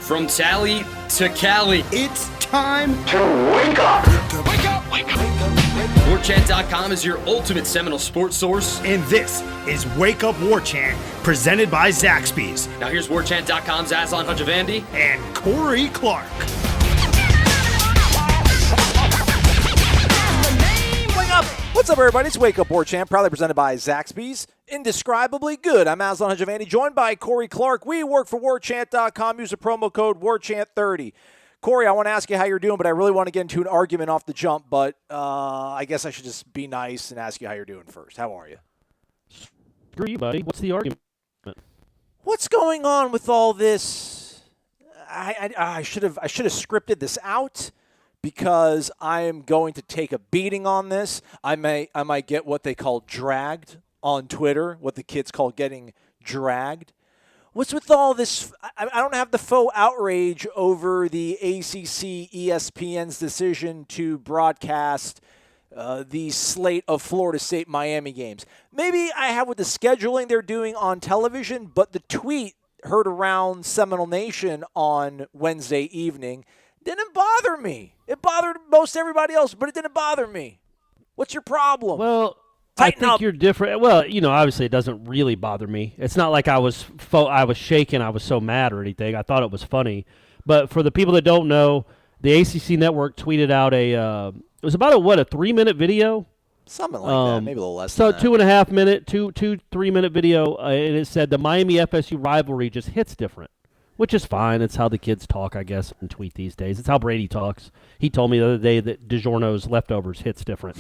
From Tally to Cali, It's time to wake up. Wake up! Wake up! Warchant.com is your ultimate Seminole sports source. And this is Wake Up Warchant, presented by Zaxby's Now here's Warchant.com's Aslan Hajavandi and Corey Clark. What's up, everybody? It's Wake Up Warchant, proudly presented by Zaxby's. Indescribably good. I'm Aslan Hajavandi, joined by Corey Clark. We work for Warchant.com. Use the promo code Warchant30. Corey, I want to ask you how you're doing, but I really want to get into an argument off the jump, but I guess I should just be nice and ask you how you're doing first. How are you? Screw you, buddy. What's the argument? What's going on with all this? I should have scripted this out, because I am going to take a beating on this. I might get what they call dragged on Twitter, what the kids call getting dragged. What's with all this? I don't have the faux outrage over the ACC ESPN's decision to broadcast the slate of Florida State Miami games. Maybe I have with the scheduling they're doing on television, but the tweet heard around Seminole Nation on Wednesday evening didn't bother me. It bothered most everybody else, but it didn't bother me. What's your problem? Well, Tighten I think up. you're different. Well, obviously it doesn't really bother me. It's not like I was shaking, I was so mad or anything. I thought it was funny. But for the people that don't know, the ACC network tweeted out it was about a 3-minute video? Something like that, maybe a little less So than that. 2.5 minute, 3-minute video, and it said the Miami-FSU rivalry just hits different. Which is fine. It's how the kids talk, I guess, and tweet these days. It's how Brady talks. He told me the other day that DiGiorno's leftovers hits different.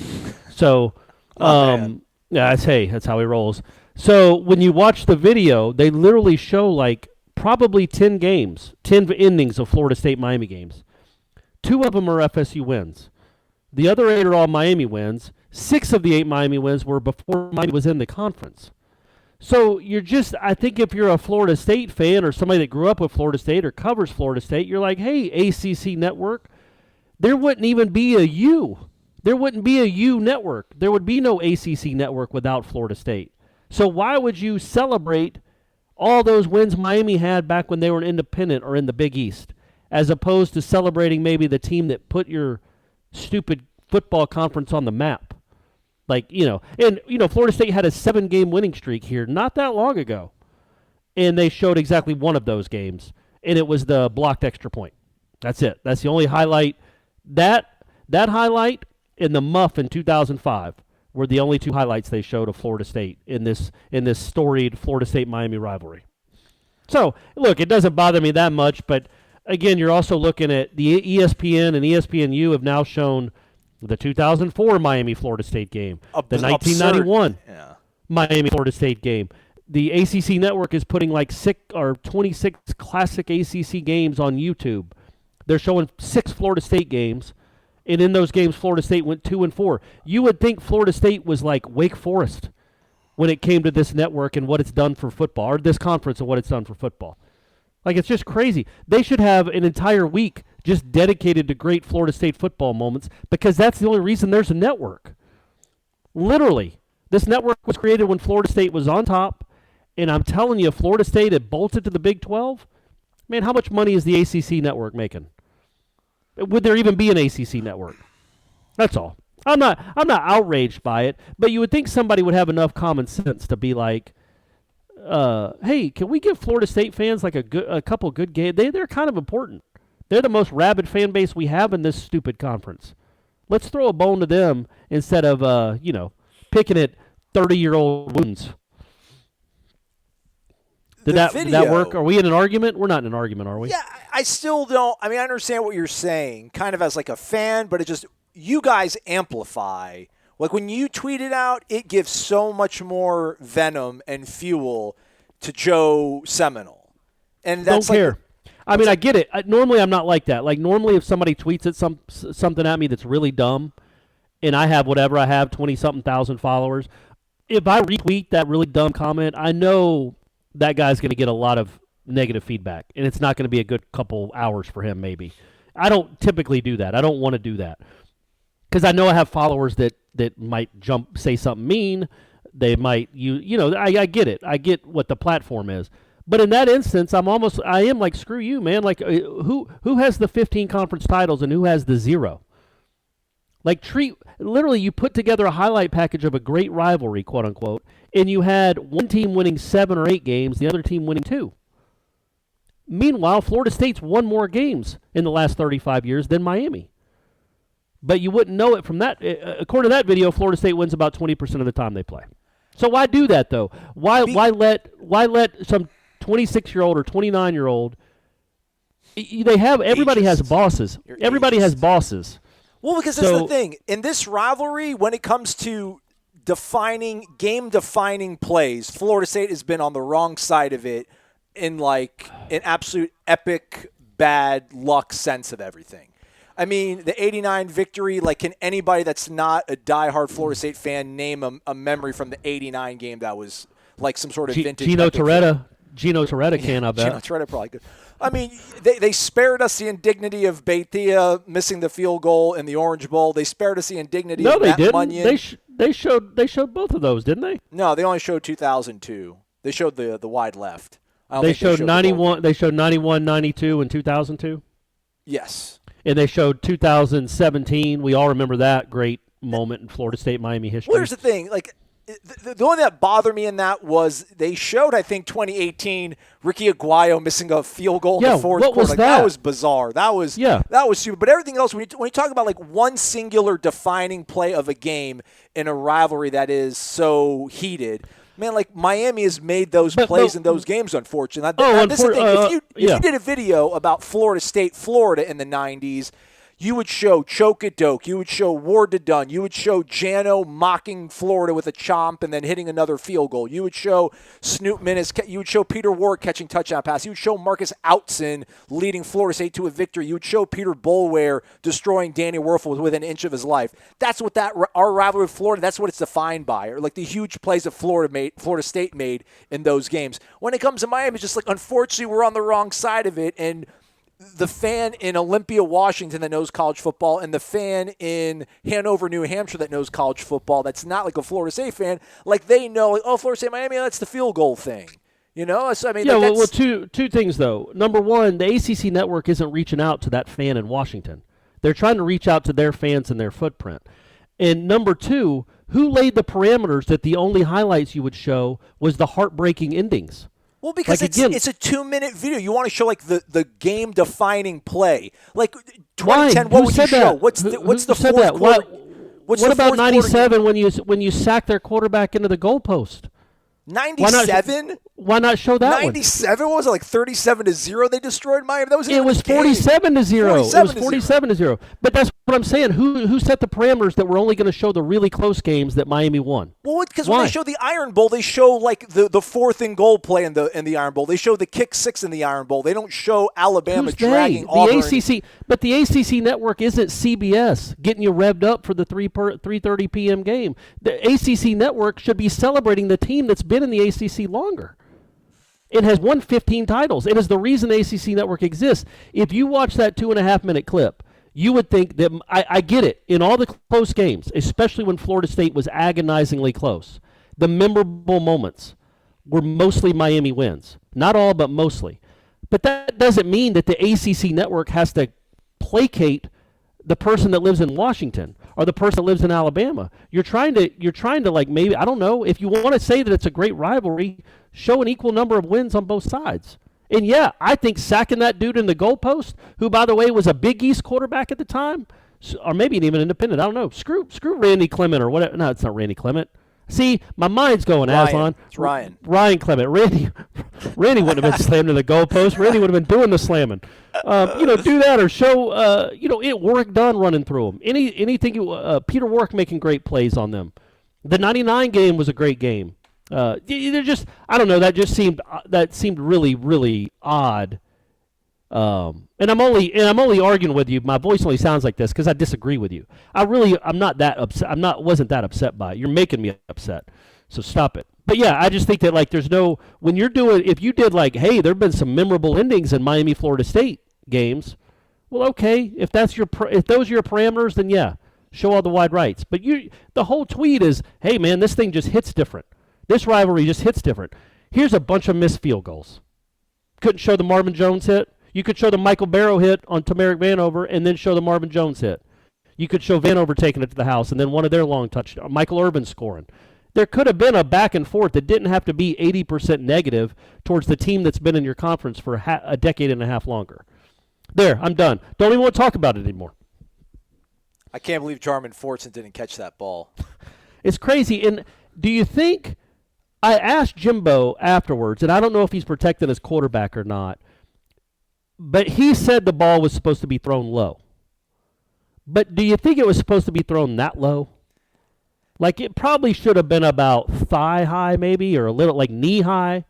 So, that's how he rolls. So when you watch the video, they literally show probably 10 innings of Florida State Miami games. 2 of them are FSU wins. The other 8 are all Miami wins. 6 of the 8 Miami wins were before Miami was in the conference. So I think if you're a Florida State fan or somebody that grew up with Florida State or covers Florida State, you're like, hey, ACC network, there wouldn't even be a U. There wouldn't be a U network. There would be no ACC network without Florida State. So why would you celebrate all those wins Miami had back when they were an independent or in the Big East, as opposed to celebrating maybe the team that put your stupid football conference on the map? Florida State had a 7-game winning streak here not that long ago, and they showed exactly one of those games, and it was the blocked extra point. That's it. That's the only highlight. That highlight and the muff in 2005 were the only 2 highlights they showed of Florida State in this storied Florida State-Miami rivalry. So, look, it doesn't bother me that much, but, again, you're also looking at the ESPN and ESPNU have now shown the 2004 Miami-Florida State game, the 1991 Miami-Florida State game. The ACC network is putting 26 classic ACC games on YouTube. They're showing 6 Florida State games, and in those games, Florida State went 2-4. You would think Florida State was like Wake Forest when it came to this network and what it's done for football, or this conference and what it's done for football. It's just crazy. They should have an entire week just dedicated to great Florida State football moments, because that's the only reason there's a network. Literally. This network was created when Florida State was on top, and I'm telling you, if Florida State had bolted to the Big 12, man, how much money is the ACC network making? Would there even be an ACC network? That's all. I'm not outraged by it, but you would think somebody would have enough common sense to be like, hey, can we give Florida State fans a couple good games? They're kind of important. They're the most rabid fan base we have in this stupid conference. Let's throw a bone to them instead of picking at 30-year-old wounds. Did that work? Are we in an argument? We're not in an argument, are we? Yeah, I still don't. I understand what you're saying, kind of as a fan, but you guys amplify. When you tweet it out, it gives so much more venom and fuel to Joe Seminole. And that's don't care. I get it. Normally, I'm not like that. Normally, if somebody tweets something at me that's really dumb, and I have 20-something thousand followers, if I retweet that really dumb comment, I know that guy's going to get a lot of negative feedback, and it's not going to be a good couple hours for him maybe. I don't typically do that. I don't want to do that, because I know I have followers that might say something mean. They might, I get it. I get what the platform is. But in that instance, I am like, screw you, man. Like, who has the 15 conference titles and who has the 0? Like, literally, you put together a highlight package of a great rivalry, quote unquote, and you had one team winning 7 or 8 games, the other team winning 2. Meanwhile, Florida State's won more games in the last 35 years than Miami. But you wouldn't know it from that. According to that video, Florida State wins about 20% of the time they play. So why do that, though? Why let some 26-year-old or 29-year-old? Everybody has bosses. Everybody has bosses. Well, because that's the thing. In this rivalry, when it comes to game-defining plays, Florida State has been on the wrong side of it in like an absolute epic bad luck sense of everything. I mean, the 89 victory, like, can anybody that's not a diehard Florida State fan name a memory from the 89 game that was like some sort of vintage? Gino Torretta can, I bet. Gino Torretta probably could. I mean, they spared us the indignity of Beitia missing the field goal in the Orange Bowl. They spared us the indignity of Matt Munyon. They showed both of those, didn't they? No, they only showed 2002. They showed the wide left. They showed 91. They showed 91, 92, and 2002. Yes. And they showed 2017. We all remember that great moment in Florida State-Miami history. Well, here's the thing. Like, the only thing that bothered me in that was they showed, I think, 2018, Ricky Aguayo missing a field goal in the fourth quarter. Was like, that was bizarre. That was stupid. But everything else, when you talk about like one singular defining play of a game in a rivalry that is so heated, man, like Miami has made those plays in those games, unfortunately. This is the thing. If you did a video about Florida State, Florida in the 90s, you would show Choke-a-Doke, you would show Ward-to-Done, you would show Jano mocking Florida with a chomp and then hitting another field goal. You would show Snoop Minnis, you would show Peter Ward catching touchdown pass. You would show Marcus Outson leading Florida State to a victory. You would show Peter Boulware destroying Danny Werfel within an inch of his life. That's what our rivalry with Florida, that's what it's defined by, or like the huge plays that Florida State made in those games. When it comes to Miami, it's just like, unfortunately, we're on the wrong side of it, and the fan in Olympia, Washington that knows college football and the fan in Hanover, New Hampshire that knows college football that's not like a Florida State fan, like they know, like, oh, Florida State, Miami, that's the field goal thing. You know? So, I mean, two things, though. Number one, the ACC network isn't reaching out to that fan in Washington. They're trying to reach out to their fans and their footprint. And number two, who laid the parameters that the only highlights you would show was the heartbreaking endings? Well, because it's a 2-minute video. You want to show like the game-defining play. Like 2010, what would you show? What's the fourth quarter? What about 97 when you sack their quarterback into the goalpost? 97? Why not show that 97? What was it, like 37-0? They destroyed Miami. That was it was 47-0. It was 47-0. But that's what I'm saying. Who set the parameters that we're only going to show the really close games that Miami won? Well, because when they show the Iron Bowl, they show like the fourth and goal play in the Iron Bowl. They show the kick six in the Iron Bowl. They don't show Alabama dragging Auburn. But the ACC network isn't CBS getting you revved up for the 3:30 p.m. game. The ACC network should be celebrating the team that's been in the ACC longer. It has won 15 titles. It is the reason the ACC network exists. If you watch that 2.5-minute clip, you would think that I get it. In all the close games, especially when Florida State was agonizingly close, the memorable moments were mostly Miami wins. Not all, but mostly. But that doesn't mean that the ACC network has to placate the person that lives in Washington or the person that lives in Alabama. You're trying to like, maybe, I don't know, if you want to say that it's a great rivalry, show an equal number of wins on both sides. And yeah, I think sacking that dude in the goalpost, who by the way was a Big East quarterback at the time, or maybe even independent, I don't know. Screw Randy Clement or whatever. No, it's not Randy Clement. See, my mind's going, Aslan. It's Ryan. Ryan Clement. Randy wouldn't have been slammed to the goalpost. Randy would have been doing the slamming. Do that or show, it Warwick Dunn running through them. Anything. Peter Warwick making great plays on them. The 99 game was a great game. They're just, I don't know. That seemed really, really odd. And I'm only arguing with you. My voice only sounds like this because I disagree with you. I'm not that upset. Wasn't that upset by it. You're making me upset. So stop it. But yeah, I just think that like if you did like, hey, there've been some memorable endings in Miami, Florida State games. Well, okay, if those are your parameters, then yeah, show all the wide rights. But the whole tweet is, hey man, this thing just hits different. This rivalry just hits different. Here's a bunch of missed field goals. couldn't show the Marvin Jones hit. You could show the Michael Barrow hit on Tamarick Vanover and then show the Marvin Jones hit. You could show Vanover taking it to the house and then one of their long touchdowns. Michael Urban scoring. There could have been a back and forth that didn't have to be 80% negative towards the team that's been in your conference for a decade and a half longer. There, I'm done. Don't even want to talk about it anymore. I can't believe Jarman Fortson didn't catch that ball. It's crazy. And do you think – I asked Jimbo afterwards, and I don't know if he's protecting his quarterback or not, but he said the ball was supposed to be thrown low. But do you think it was supposed to be thrown that low? Like, it probably should have been about thigh high maybe, or a little like knee high.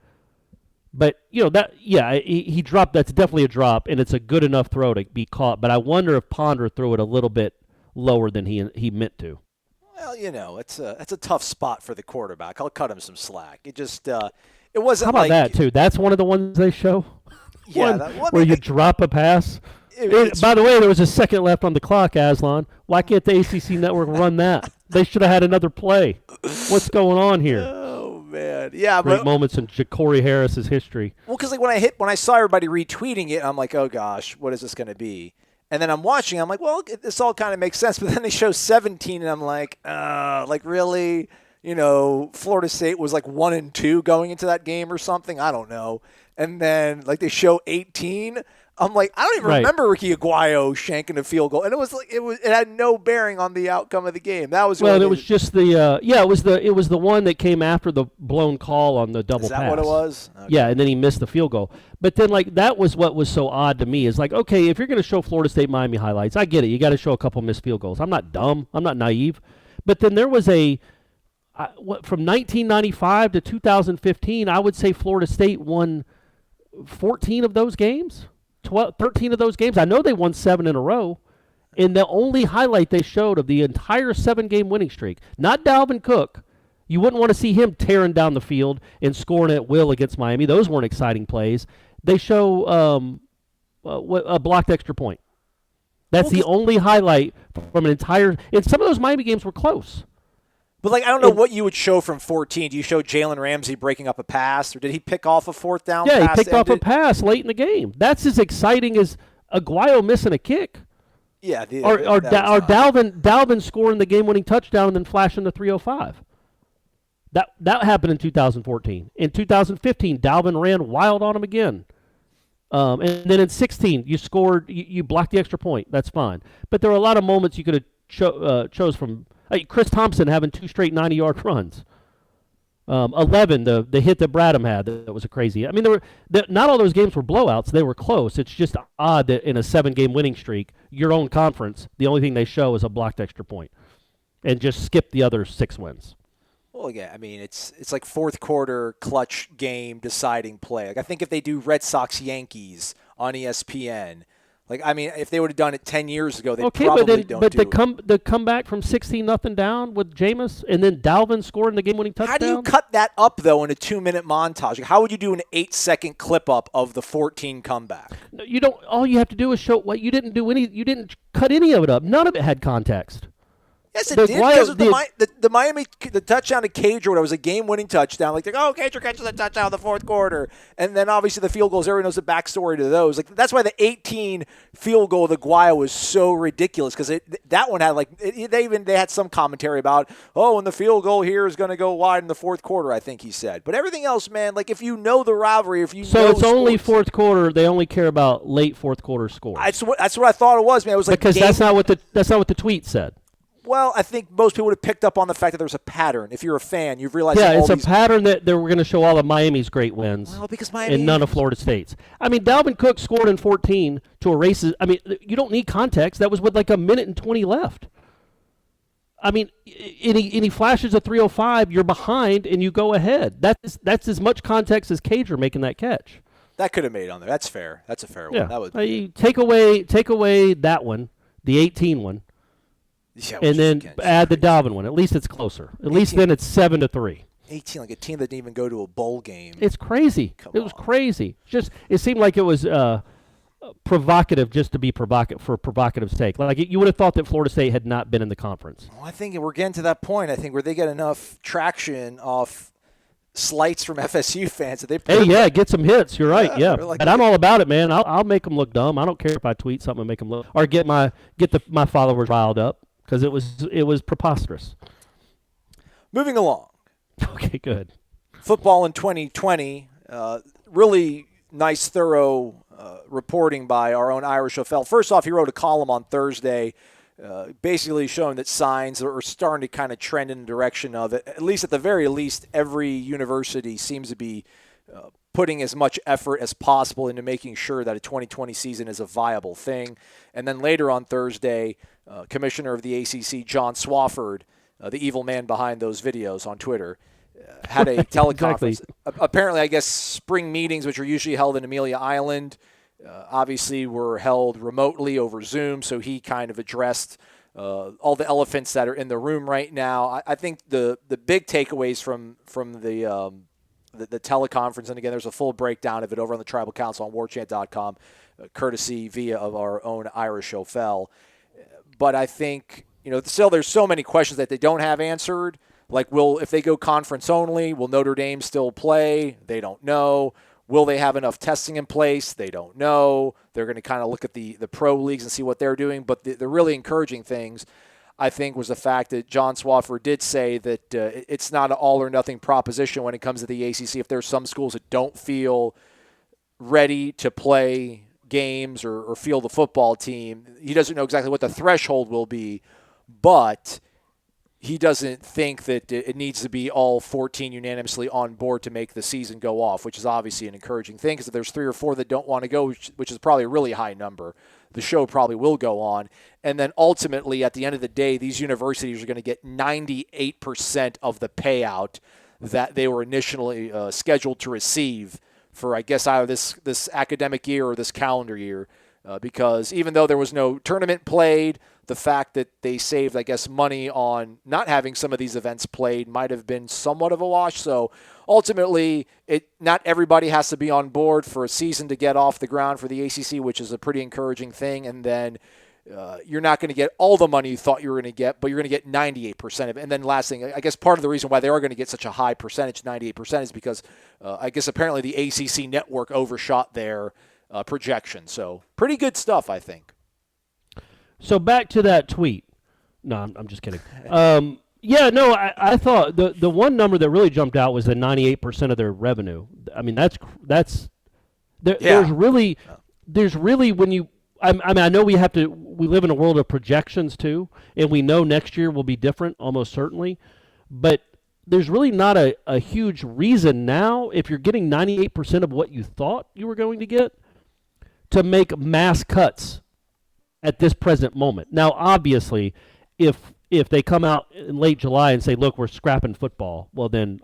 But, he dropped. That's definitely a drop, and it's a good enough throw to be caught. But I wonder if Ponder threw it a little bit lower than he meant to. Well, it's a tough spot for the quarterback. I'll cut him some slack. It just it wasn't. How about that too? That's one of the ones they show. Yeah, where you drop a pass. By the way, there was a second left on the clock, Aslan. Why can't the ACC network run that? They should have had another play. What's going on here? Oh man, yeah. Great moments in Ja'Cory Harris's history. Well, because when I saw everybody retweeting it, I'm like, oh gosh, what is this going to be? And then I'm watching. I'm like, well, this all kind of makes sense. But then they show 17, and I'm like really? Florida State was like 1-2 going into that game or something. I don't know. And then they show 18. I'm like, I don't even remember Ricky Aguayo shanking a field goal, and it had no bearing on the outcome of the game. That was it was just the it was the one that came after the blown call on the double pass. Is that what it was? Okay. Yeah, and then he missed the field goal. But then that was what was so odd to me is okay, if you're going to show Florida State Miami highlights, I get it. You got to show a couple missed field goals. I'm not dumb. I'm not naive. But then there was from 1995 to 2015, I would say Florida State won 14 of those games. 13 of those games. I know they won 7 in a row. And the only highlight they showed of the entire 7-game winning streak, not Dalvin Cook. You wouldn't want to see him tearing down the field and scoring at will against Miami. Those weren't exciting plays. They show a blocked extra point. That's the only highlight from an entire – and some of those Miami games were close. But, I don't know what you would show from 14. Do you show Jalen Ramsey breaking up a pass, or did he pick off a fourth down pass? Yeah, he picked off a pass late in the game. That's as exciting as Aguayo missing a kick. Yeah. Or Dalvin scoring the game-winning touchdown and then flashing the 305. That happened in 2014. In 2015, Dalvin ran wild on him again. And then in 16, you scored, you blocked the extra point. That's fine. But there were a lot of moments you could have chose from – Chris Thompson having 2 straight 90-yard runs. 11, the hit that Bradham had, that was a crazy. I mean, not all those games were blowouts. They were close. It's just odd that in a 7-game winning streak, your own conference, the only thing they show is a blocked extra point, and just skip the other 6 wins. Well, yeah, I mean, it's like fourth quarter clutch game deciding play. I think if they do Red Sox Yankees on ESPN. If they would have done it 10 years ago, they probably don't do it. The comeback from 16-0 down with Jameis and then Dalvin scoring the game-winning touchdown. How do you cut that up, though, in a 2-minute montage? How would you do an 8-second clip-up of the 14 comeback? No, you don't. All you have to do is show what you didn't do. You didn't cut any of it up. None of it had context. Yes, it did, because of the Miami touchdown to Cage, or whatever, was a game-winning touchdown. Cager catches a touchdown in the fourth quarter. And then, obviously, the field goals, everyone knows the backstory to those. That's why the 18 field goal of the Aguayo was so ridiculous, because that one had, they had some commentary about, and the field goal here is going to go wide in the fourth quarter, I think he said. But everything else, man, if you know the rivalry, if you know it's only fourth quarter, they only care about late fourth quarter scores. That's what I thought it was, man. It was because that's not what the tweet said. Well, I think most people would have picked up on the fact that there's a pattern. If you're a fan, you've realized. Yeah, it's a pattern that they were going to show all of Miami's great wins. Well, because Miami and none of Florida State's. I mean, Dalvin Cook scored in 14 to erase it. I mean, you don't need context. That was with 1:20 left. I mean, and he flashes a 305. You're behind, and you go ahead. That's as much context as Cager making that catch. That could have made on there. That's fair. That's a fair one. Yeah. That would take away that one, the 18 one. Yeah, and then add the Dalvin one. At least it's closer. At least then it's 7-3. 18, like a team that didn't even go to a bowl game. It's crazy. It was crazy. It seemed like it was provocative just to be provocative for provocative's sake. You would have thought that Florida State had not been in the conference. Well, I think we're getting to that point. I think where they get enough traction off slights from FSU fans that they. Hey, yeah, get some hits. You're right. Yeah, like, and I'm all about it, man. I'll make them look dumb. I don't care if I tweet something and make them look, or get my followers riled up because it was preposterous. Moving along. Okay, good. Football in 2020. Really nice, thorough reporting by our own Irish O'Fell. First off, he wrote a column on Thursday basically showing that signs are starting to kind of trend in the direction of it. At least at the very least, every university seems to be putting as much effort as possible into making sure that a 2020 season is a viable thing. And then later on Thursday, Commissioner of the ACC, John Swofford, the evil man behind those videos on Twitter, had a teleconference. Exactly. Apparently, I guess spring meetings, which are usually held in Amelia Island, obviously were held remotely over Zoom, so he kind of addressed all the elephants that are in the room right now. I think the big takeaways from the teleconference, and again, there's a full breakdown of it over on the Tribal Council on Warchant.com, courtesy via of our own Irish O'Fell. But I think, still there's so many questions that they don't have answered. Like, if they go conference only, will Notre Dame still play? They don't know. Will they have enough testing in place? They don't know. They're going to kind of look at the pro leagues and see what they're doing. But the really encouraging things, I think, was the fact that John Swofford did say that it's not an all-or-nothing proposition when it comes to the ACC. If there's some schools that don't feel ready to play games or field the football team, he doesn't know exactly what the threshold will be, but he doesn't think that it needs to be all 14 unanimously on board to make the season go off, which is obviously an encouraging thing, because if there's 3 or 4 that don't want to go, which is probably a really high number, the show probably will go on. And then ultimately, at the end of the day, these universities are going to get 98% of the payout that they were initially scheduled to receive for, I guess, either this academic year or this calendar year, because even though there was no tournament played, the fact that they saved, I guess, money on not having some of these events played might have been somewhat of a wash. So ultimately, not everybody has to be on board for a season to get off the ground for the ACC, which is a pretty encouraging thing. And then you're not going to get all the money you thought you were going to get, but you're going to get 98% of it. And then last thing, I guess part of the reason why they are going to get such a high percentage, 98%, is because I guess apparently the ACC network overshot their projection. So pretty good stuff, I think. So back to that tweet. No, I'm just kidding. I thought the one number that really jumped out was the 98% of their revenue. I mean, there's really when you. I know we live in a world of projections too, and we know next year will be different, almost certainly. But there's really not a huge reason now, if you're getting 98% of what you thought you were going to get, to make mass cuts at this present moment. Now, obviously, if they come out in late July and say, look, we're scrapping football, well, then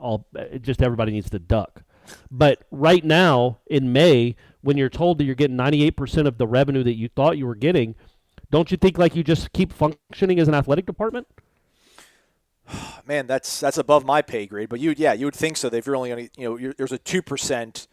everybody needs to duck. But right now, in May, when you're told that you're getting 98% of the revenue that you thought you were getting, don't you think like you just keep functioning as an athletic department? Man, that's above my pay grade. But you would think so. That if you're only there's a 2%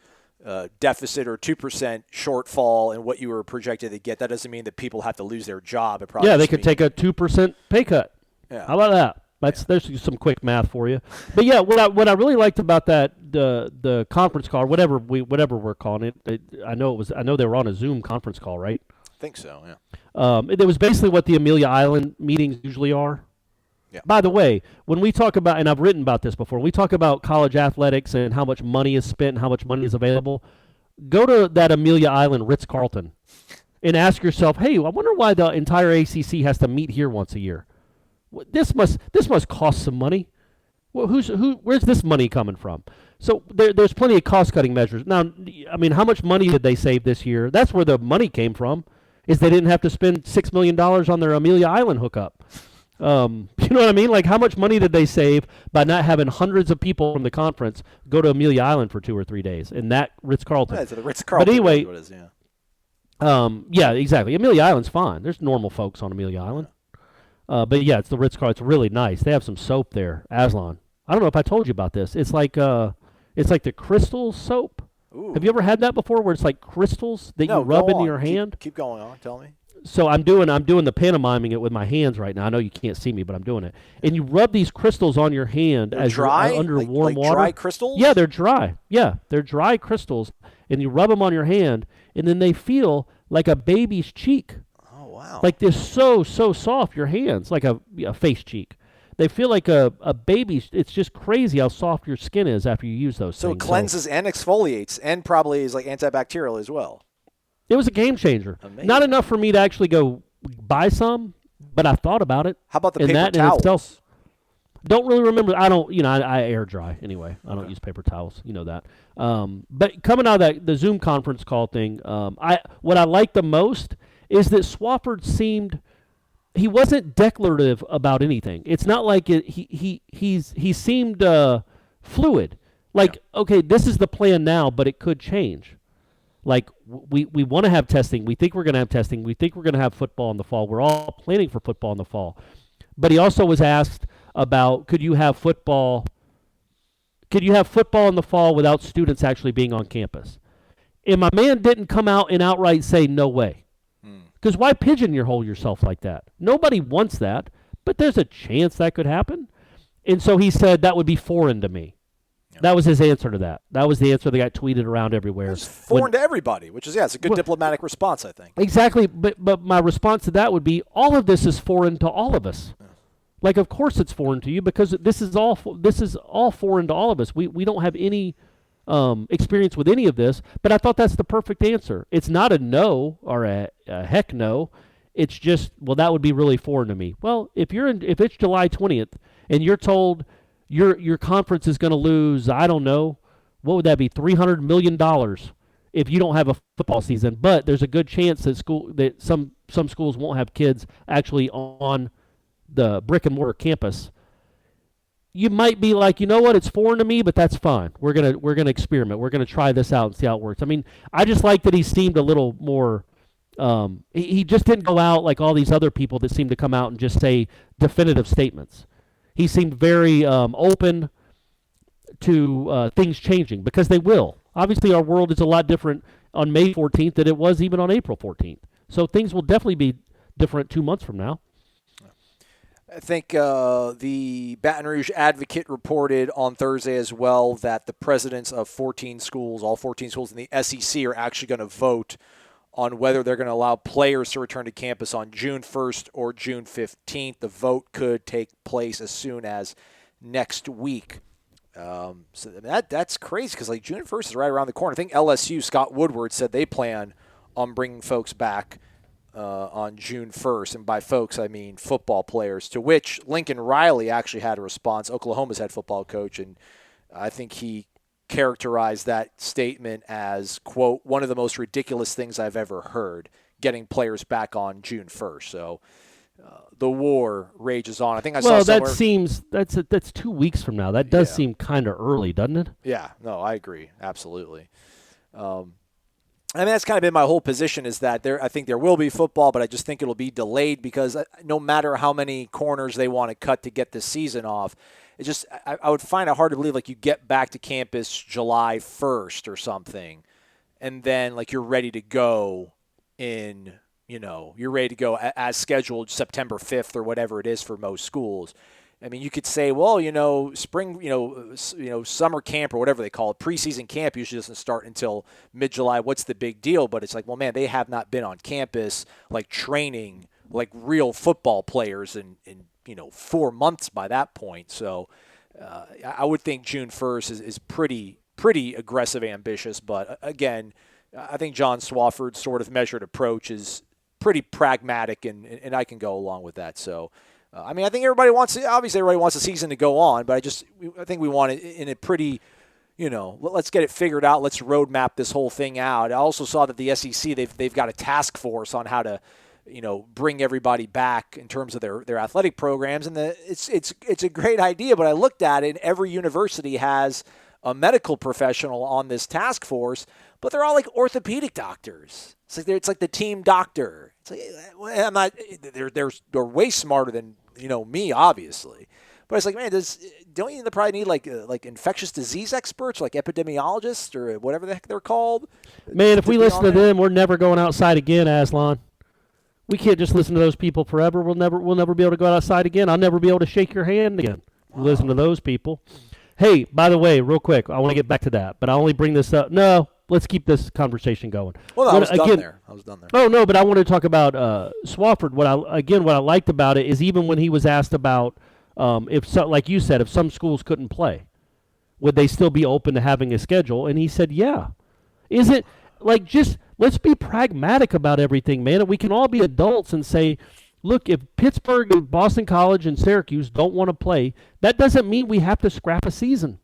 deficit or 2% shortfall in what you were projected to get, that doesn't mean that people have to lose their job. It probably they could take a 2% pay cut. Yeah. How about that? There's some quick math for you. But yeah, what I really liked about that the conference call, whatever we're calling it, I know they were on a Zoom conference call, right? I think so. Yeah. It was basically what the Amelia Island meetings usually are. Yeah. By the way, when we talk about, and I've written about this before, we talk about college athletics and how much money is spent and how much money is available. Go to that Amelia Island Ritz-Carlton and ask yourself, hey, I wonder why the entire ACC has to meet here once a year. This must cost some money. Well, where's this money coming from? So there's plenty of cost-cutting measures. Now, I mean, how much money did they save this year? That's where the money came from, is they didn't have to spend $6 million on their Amelia Island hookup. You know what I mean? Like, how much money did they save by not having hundreds of people from the conference go to Amelia Island for 2 or 3 days in that Ritz-Carlton? Yeah, so the Ritz-Carlton. But anyway, is what it is, yeah. Yeah, exactly. Amelia Island's fine. There's normal folks on Amelia Island. But yeah, it's the Ritz-Carlton. It's really nice. They have some soap there, Aslan. I don't know if I told you about this. It's like the crystal soap. Ooh. Have you ever had that before, where it's like crystals that you rub into your hand? Keep going on. Tell me. so I'm doing the pantomiming it with my hands right now. I know you can't see me, but I'm doing it. And you rub these crystals on your hand They're as dry? you're under warm like water. Dry crystals? Yeah, they're dry. Yeah, they're dry crystals, and you rub them on your hand, and then they feel like a baby's cheek. Oh wow! Like they're so soft. Your hands, like a face cheek. They feel like a baby's. It's just crazy how soft your skin is after you use those So things. it cleanses and exfoliates, and probably is like antibacterial as well. It was a game changer. Amazing. Not enough for me to actually go buy some, but I thought about it. How about the and paper that towels? In itself, don't really remember. I don't. I air dry anyway. I don't use paper towels. You know that. But coming out of the Zoom conference call thing, what I liked the most is that Swofford seemed. He wasn't declarative about anything. It's not like he seemed fluid. Like, okay, this is the plan now, but it could change. Like, we want to have testing. We think we're going to have testing. We think we're going to have football in the fall. We're all planning for football in the fall. But he also was asked about, could you have football in the fall without students actually being on campus? And my man didn't come out and outright say no way. Because why pigeonhole yourself like that? Nobody wants that, but there's a chance that could happen. And so he said that would be foreign to me. Yeah. That was his answer to that. That was the answer that got tweeted around everywhere. It's foreign to everybody, which is, it's a good diplomatic response, I think. Exactly, but my response to that would be all of this is foreign to all of us. Yeah. Like, of course it's foreign to you because this is all foreign to all of us. We don't have any experience with any of this, but I thought that's the perfect answer. It's not a no or a heck no. It's just, well, that would be really foreign to me. Well, if it's July 20th and you're told your conference is going to lose, I don't know, what would that be, $300 million if you don't have a football season, but there's a good chance that some schools won't have kids actually on the brick and mortar campus. You might be like, you know what, it's foreign to me, but that's fine. We're gonna experiment. We're gonna try this out and see how it works. I mean, I just like that he seemed a little more. He just didn't go out like all these other people that seem to come out and just say definitive statements. He seemed very open to things changing because they will. Obviously, our world is a lot different on May 14th than it was even on April 14th. So things will definitely be different 2 months from now. I think the Baton Rouge Advocate reported on Thursday as well that the presidents of 14 schools, all 14 schools in the SEC, are actually going to vote on whether they're going to allow players to return to campus on June 1st or June 15th. The vote could take place as soon as next week. So that's crazy because like June 1st is right around the corner. I think LSU, Scott Woodward, said they plan on bringing folks back on June 1st. And by folks, I mean football players, to which Lincoln Riley actually had a response, Oklahoma's head football coach, and I think he characterized that statement as, quote, one of the most ridiculous things I've ever heard, getting players back on June 1st. So the war rages on. I think I saw somewhere. Well, that seems that's 2 weeks from now. That does seem kind of early, doesn't it? Yeah, no, I agree. Absolutely. I mean, that's kind of been my whole position is that I think there will be football, but I just think it'll be delayed because no matter how many corners they want to cut to get the season off, it's just I would find it hard to believe like you get back to campus July 1st or something, and then like you're ready to go you're ready to go as scheduled September 5th or whatever it is for most schools. I mean, you could say, well, spring, summer camp or whatever they call it, preseason camp usually doesn't start until mid-July. What's the big deal? But it's like, well, man, they have not been on campus, like training, like real football players in 4 months by that point. So I would think June 1st is pretty aggressive, ambitious. But again, I think John Swofford's sort of measured approach is pretty pragmatic, and I can go along with that. So. I mean, I think everybody wants the season to go on, but I think we want it in a pretty, let's get it figured out. Let's roadmap this whole thing out. I also saw that the SEC, they've got a task force on how to, bring everybody back in terms of their athletic programs. And it's a great idea, but I looked at it, and every university has a medical professional on this task force, but they're all like orthopedic doctors. It's like the team doctor. It's like, I'm not. They're way smarter than me, obviously. But it's like, man, don't you probably need like infectious disease experts, like epidemiologists or whatever the heck they're called? Man, if we listen to them, we're never going outside again, Aslan. We can't just listen to those people forever. We'll never be able to go outside again. I'll never be able to shake your hand again. Wow. Listen to those people. Hey, by the way, real quick, I want to get back to that, but I only bring this up. No, let's keep this conversation going. Well, I was done there. Oh no, but I want to talk about Swofford. What I liked about it is even when he was asked about like you said, if some schools couldn't play, would they still be open to having a schedule? And he said, yeah. Is it like just let's be pragmatic about everything, man. We can all be adults and say, look, if Pittsburgh and Boston College and Syracuse don't want to play, that doesn't mean we have to scrap a season.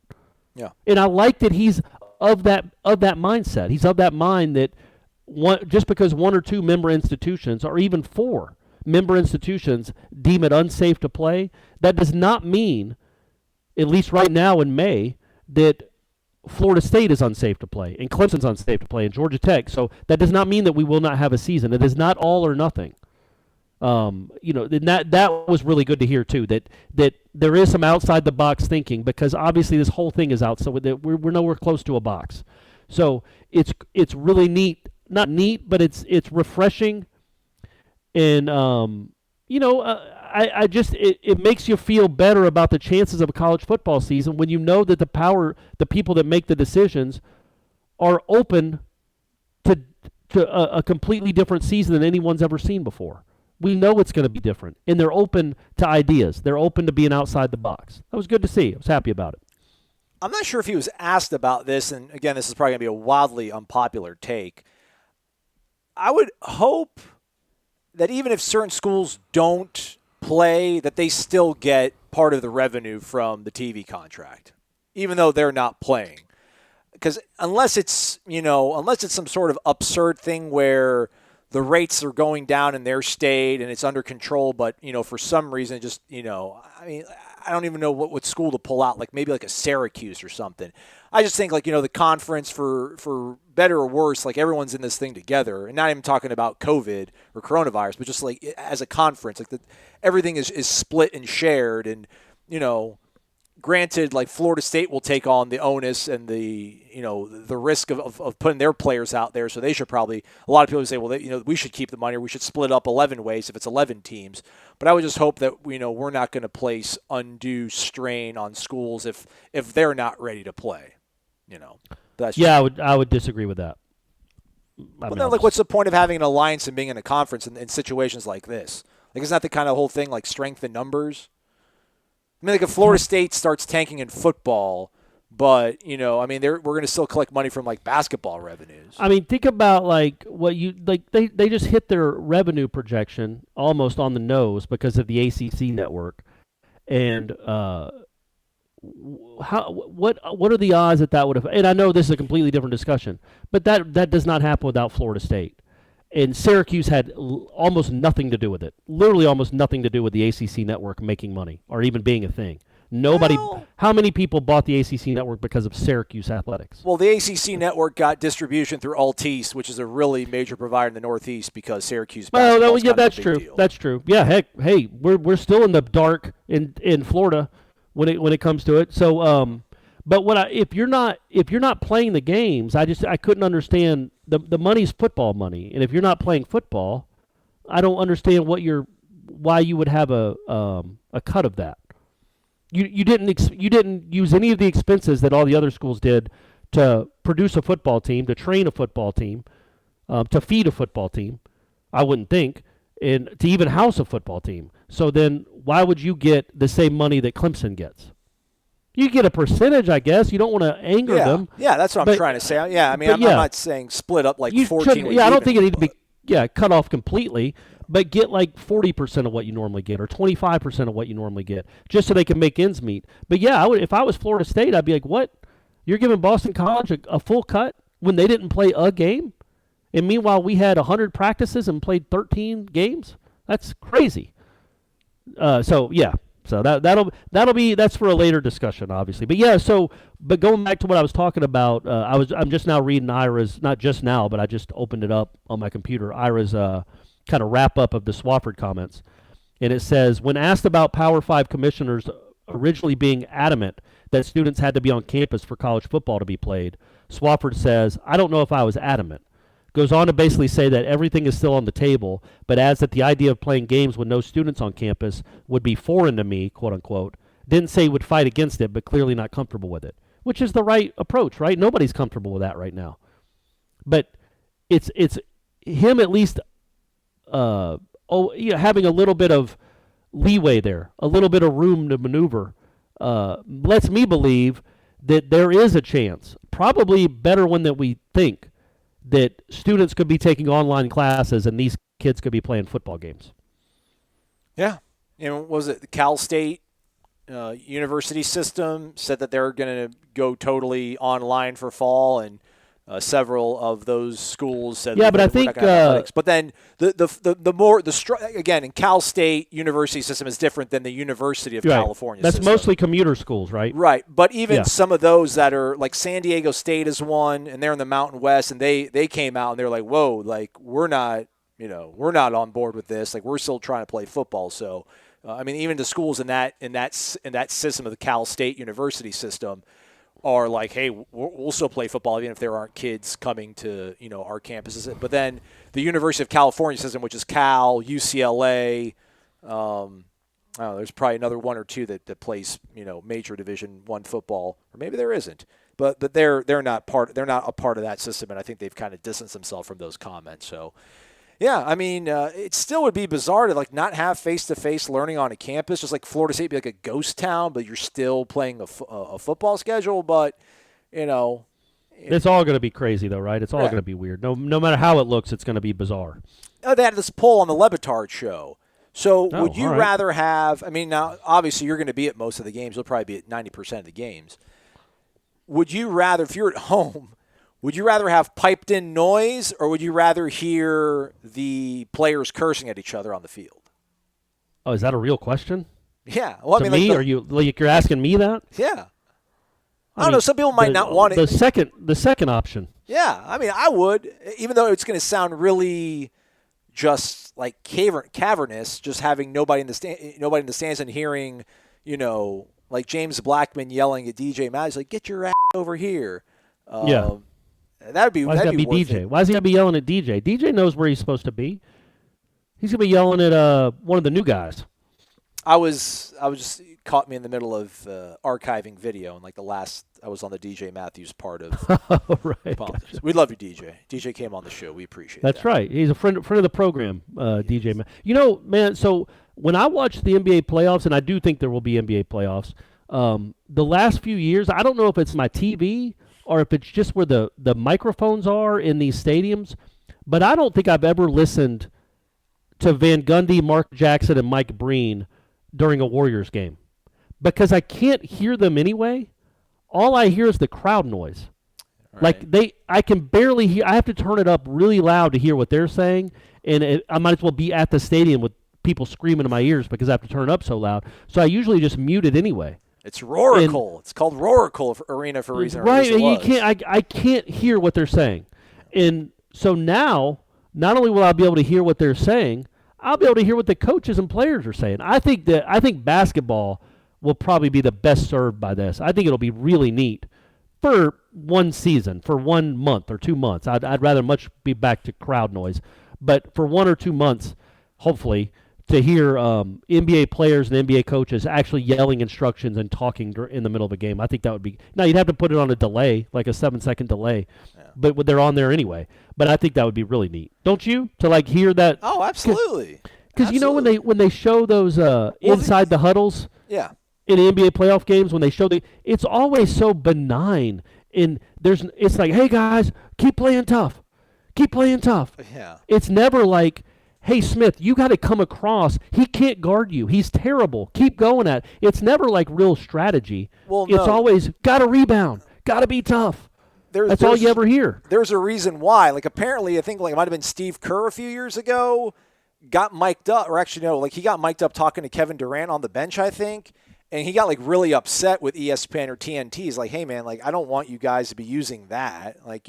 Yeah. And I like that he's of that mindset. He's of that mind that just because one or two member institutions or even 4 member institutions deem it unsafe to play, that does not mean, at least right now in May, that Florida State is unsafe to play, and Clemson's unsafe to play, and Georgia Tech. So that does not mean that we will not have a season. It is not all or nothing. That was really good to hear too. That there is some outside the box thinking, because obviously this whole thing is out, so we're nowhere close to a box. So it's really neat, not neat, but it's refreshing, and it makes you feel better about the chances of a college football season when you know that the people that make the decisions are open to a completely different season than anyone's ever seen before. We know it's going to be different, and they're open to ideas. They're open to being outside the box. That was good to see. I was happy about it. I'm not sure if he was asked about this, and again, this is probably going to be a wildly unpopular take. I would hope that even if certain schools don't play, that they still get part of the revenue from the TV contract, even though they're not playing. Because unless it's some sort of absurd thing where the rates are going down in their state and it's under control, but, for some reason, just, I don't even know what school to pull out, like maybe like a Syracuse or something. I just think the conference for better or worse, like everyone's in this thing together, and not even talking about COVID or coronavirus, but just like as a conference, everything is split and shared. And, granted, like Florida State will take on the onus and the risk of putting their players out there. So they should probably, a lot of people say, well, we should keep the money, or we should split up 11 ways if it's 11 teams. But I would just hope that, we're not going to place undue strain on schools if they're not ready to play, That's I would disagree with that. What's the point of having an alliance and being in a conference in situations like this? Like, isn't that the kind of whole thing, like strength in numbers? I mean, like if Florida State starts tanking in football, but, we're going to still collect money from like basketball revenues. I mean, think about like what they just hit their revenue projection almost on the nose because of the ACC network. And what are the odds that would have, and I know this is a completely different discussion, but that does not happen without Florida State. And Syracuse had almost nothing to do with it. Literally almost nothing to do with the ACC network making money or even being a thing. Nobody. How many people bought the ACC network because of Syracuse athletics? Well, the ACC network got distribution through Altice, which is a really major provider in the Northeast because Syracuse basketball is kind of a big deal. That's true. Yeah, heck, hey, we're still in the dark in Florida when it comes to it. So, but if you're not playing the games, I couldn't understand the money's football money, and if you're not playing football, I don't understand why you would have a cut of that. You didn't use any of the expenses that all the other schools did to produce a football team, to train a football team, to feed a football team. I wouldn't think, and to even house a football team. So then, why would you get the same money that Clemson gets? You get a percentage, I guess. You don't want to anger them. Yeah, that's what I'm trying to say. Yeah, I'm not saying split up like 14. Yeah, I don't think it needs to be cut off completely, but get like 40% of what you normally get or 25% of what you normally get, just so they can make ends meet. But yeah, if I was Florida State, I'd be like, what? You're giving Boston College a full cut when they didn't play a game? And meanwhile, we had 100 practices and played 13 games? That's crazy. So that's for a later discussion, obviously. But yeah, but going back to what I was talking about, I'm just now reading Ira's, not just now, but I just opened it up on my computer, Ira's kind of wrap up of the Swofford comments. And it says, when asked about Power 5 commissioners originally being adamant that students had to be on campus for college football to be played, Swofford says, I don't know if I was adamant. Goes on to basically say that everything is still on the table, but adds that the idea of playing games with no students on campus would be foreign to me, quote unquote. Didn't say he would fight against it, but clearly not comfortable with it, which is the right approach, right? Nobody's comfortable with that right now. But it's him at least having a little bit of leeway there, a little bit of room to maneuver, lets me believe that there is a chance, probably better one than we think, that students could be taking online classes and these kids could be playing football games. Yeah. And was it the Cal State university system said that they're going to go totally online for fall, and several of those schools said yeah, that but I think but then again, in Cal State university system is different than the University of California That's system. mostly commuter schools, right? Right, but even some of those that are like San Diego State is one, and they're in the Mountain West, and they came out and they're like, whoa, like we're not on board with this, like we're still trying to play football. So I mean, even the schools in that system of the Cal State university system are like, hey, we'll still play football even if there aren't kids coming to our campuses. But then the University of California system, which is Cal, UCLA, I don't know, there's probably another one or two that plays major Division I football, or maybe there isn't. But they're not a part of that system, and I think they've kind of distanced themselves from those comments. So. Yeah, I mean, it still would be bizarre to like not have face-to-face learning on a campus, just like Florida State be like a ghost town, but you're still playing a football schedule. But it's all going to be crazy, though, right? It's all going to be weird. No matter how it looks, it's going to be bizarre. Oh, they had this poll on the Levitard show. So would you rather have? I mean, now obviously you're going to be at most of the games. You'll probably be at 90% of the games. Would you rather, if you're at home? Would you rather have piped-in noise, or would you rather hear the players cursing at each other on the field? Oh, is that a real question? Yeah. Well, to me, you're asking me that? Yeah. I don't know. Some people might not want it. The second option. Yeah. I mean, I would, even though it's going to sound really just like cavernous, just having nobody in the stands and hearing, like James Blackman yelling at DJ Matt. He's like, "Get your ass over here." Yeah. That'd be Why does it be DJ? It. Why is he gonna be yelling at DJ? DJ knows where he's supposed to be. He's gonna be yelling at one of the new guys. I was just caught me in the middle of archiving video, and like I was on the DJ Matthews part of. Right. Gotcha. We love you, DJ. DJ came on the show. We appreciate That's that. right. He's a friend of the program, DJ. Man. So when I watch the NBA playoffs, and I do think there will be NBA playoffs, the last few years, I don't know if it's my TV or if it's just where the microphones are in these stadiums, but I don't think I've ever listened to Van Gundy, Mark Jackson, and Mike Breen during a Warriors game because I can't hear them anyway. All I hear is the crowd noise. Right. Like I can barely hear. I have to turn it up really loud to hear what they're saying, and I might as well be at the stadium with people screaming in my ears because I have to turn it up so loud. So I usually just mute it anyway. It's Roracle. It's called Roracle Arena for a reason. Right, and you can't. I can't hear what they're saying, and so now not only will I be able to hear what they're saying, I'll be able to hear what the coaches and players are saying. I think basketball will probably be the best served by this. I think it'll be really neat for one season, for 1 month or 2 months. I'd rather much be back to crowd noise, but for 1 or 2 months, hopefully, to hear NBA players and NBA coaches actually yelling instructions and talking in the middle of a game. I think that would be – now, you'd have to put it on a delay, like a 7-second delay, but they're on there anyway. But I think that would be really neat. Don't you? To, like, hear that – Oh, absolutely. Because, when they show those inside the huddles in NBA playoff games, when they show it's always so benign. And it's like, hey, guys, keep playing tough. Keep playing tough. Yeah. It's never like – hey, Smith, you got to come across. He can't guard you. He's terrible. Keep going at it. It's never like real strategy. Well, it's always got to rebound. Got to be tough. That's all you ever hear. There's a reason why. Like apparently, I think like it might have been Steve Kerr a few years ago got mic'd up, or actually no, like he got mic'd up talking to Kevin Durant on the bench, I think, and he got like really upset with ESPN or TNT. He's like, hey man, like I don't want you guys to be using that, like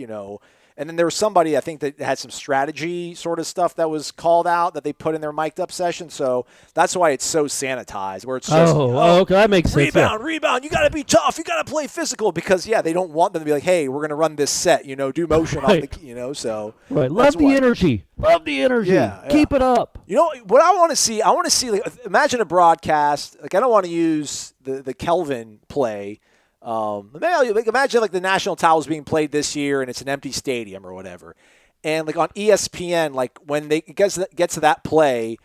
And then there was somebody, I think, that had some strategy sort of stuff that was called out that they put in their mic'd up session. So that's why it's so sanitized, where it's just, okay, that makes sense. Rebound. You got to be tough. You got to play physical because, they don't want them to be like, hey, we're going to run this set, do motion off the, so. Right. Love the energy. Yeah. Keep it up. You know, what I want to see, like, imagine a broadcast. Like, I don't want to use the Kelvin play. Imagine like the national title is being played this year and it's an empty stadium or whatever, and like on ESPN, like when they gets to that play,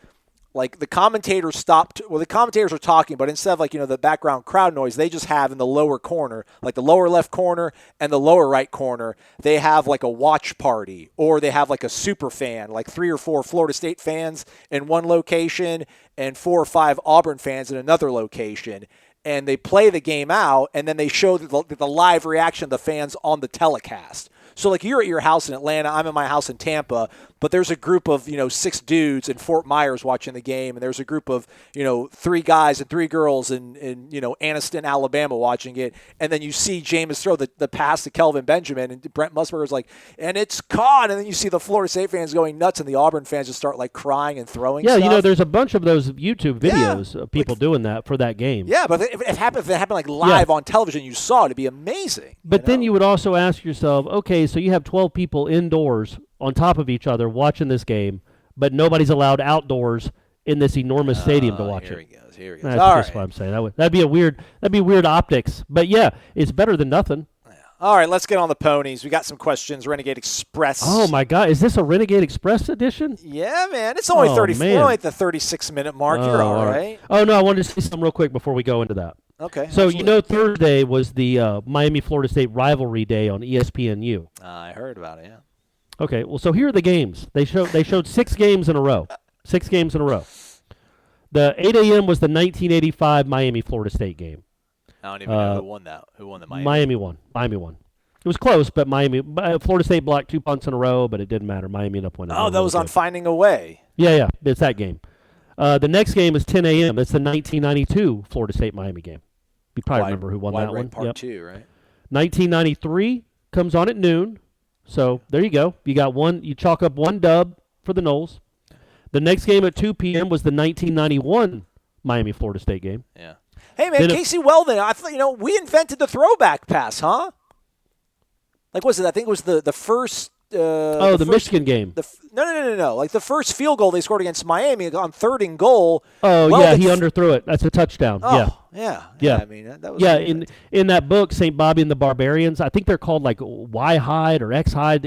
like the commentators the commentators are talking, but instead of like the background crowd noise, they just have in the lower corner, like the lower left corner and the lower right corner, they have like a watch party, or they have like a super fan, like 3 or 4 Florida State fans in one location and 4 or 5 Auburn fans in another location. And they play the game out, and then they show the live reaction of the fans on the telecast. So, like, you're at your house in Atlanta, I'm at my house in Tampa, but there's a group of, 6 dudes in Fort Myers watching the game, and there's a group of, 3 guys and 3 girls in Anniston, Alabama watching it, and then you see Jameis throw the pass to Kelvin Benjamin, and Brent Musburger's like, and it's caught, and then you see the Florida State fans going nuts, and the Auburn fans just start, like, crying and throwing stuff. There's a bunch of those YouTube videos of people doing that for that game. Yeah, but if it happened like live on television, you saw it, it'd be amazing. But then you would also ask yourself, okay, so you have 12 people indoors on top of each other watching this game, but nobody's allowed outdoors in this enormous stadium to watch it. Here he goes. That's just what I'm saying. That'd be weird optics. But yeah, it's better than nothing. All right, let's get on the ponies. We got some questions. Renegade Express. Oh my God, is this a Renegade Express edition? Yeah, man. It's only 34. We're only at the 36-minute mark. You're all right. Oh no, I wanted to say something real quick before we go into that. Okay. So absolutely. Thursday was the Miami-Florida State rivalry day on ESPNU. I heard about it. Yeah. Okay. Well, so here are the games. They showed 6 games in a row. 6 games in a row. The 8 a.m. was the 1985 Miami-Florida State game. I don't even know who won that. Who won the Miami? Miami won. It was close, but Florida State blocked 2 punts in a row, but it didn't matter. Miami ended up winning. Oh, that was on Finding a Way. Yeah. It's that game. The next game is 10 a.m. It's the 1992 Florida State-Miami game. You probably remember who won that one. Part 2, right? 1993 comes on at noon. So there you go. You got one. You chalk up one dub for the Noles. The next game at 2 p.m. was the 1991 Miami-Florida State game. Yeah. Hey, man, Casey Weldon, I thought, we invented the throwback pass, huh? Like, was it? I think it was the first. The Michigan game. No. Like the first field goal they scored against Miami on 3rd and goal. Oh, he underthrew it. That's a touchdown. Yeah. I mean, that was in that book, St. Bobby and the Barbarians, I think they're called like Y-Hide or X-Hide.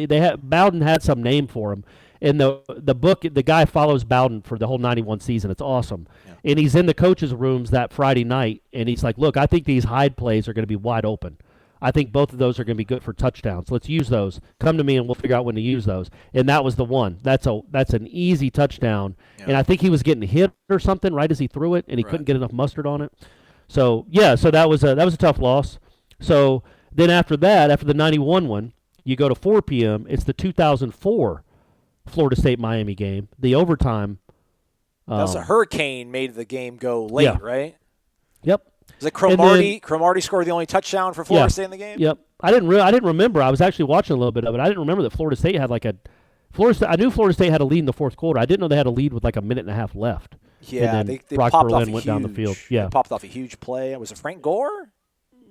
Bowden had some name for him. In the book, the guy follows Bowden for the whole 91 season. It's awesome. Yeah. And he's in the coaches' rooms that Friday night, and he's like, look, I think these Hide plays are going to be wide open. I think both of those are going to be good for touchdowns. Let's use those. Come to me, and we'll figure out when to use those. And that was the one. That's an easy touchdown. Yeah. And I think he was getting hit or something right as he threw it, and he couldn't get enough mustard on it. So that was a tough loss. So then after that, after the 91 one, you go to 4 p.m. It's the 2004 Florida State-Miami game, the overtime. That was a hurricane made the game go late, right? Yep. Was it Cromartie scored the only touchdown for Florida State in the game? Yep. I didn't remember. I was actually watching a little bit of it. I didn't remember that Florida State had I knew Florida State had a lead in the fourth quarter. I didn't know they had a lead with like a minute and a half left. Yeah, and then they Brock popped Berlin off went down the field. Yeah, they popped off a huge play. Was it Frank Gore?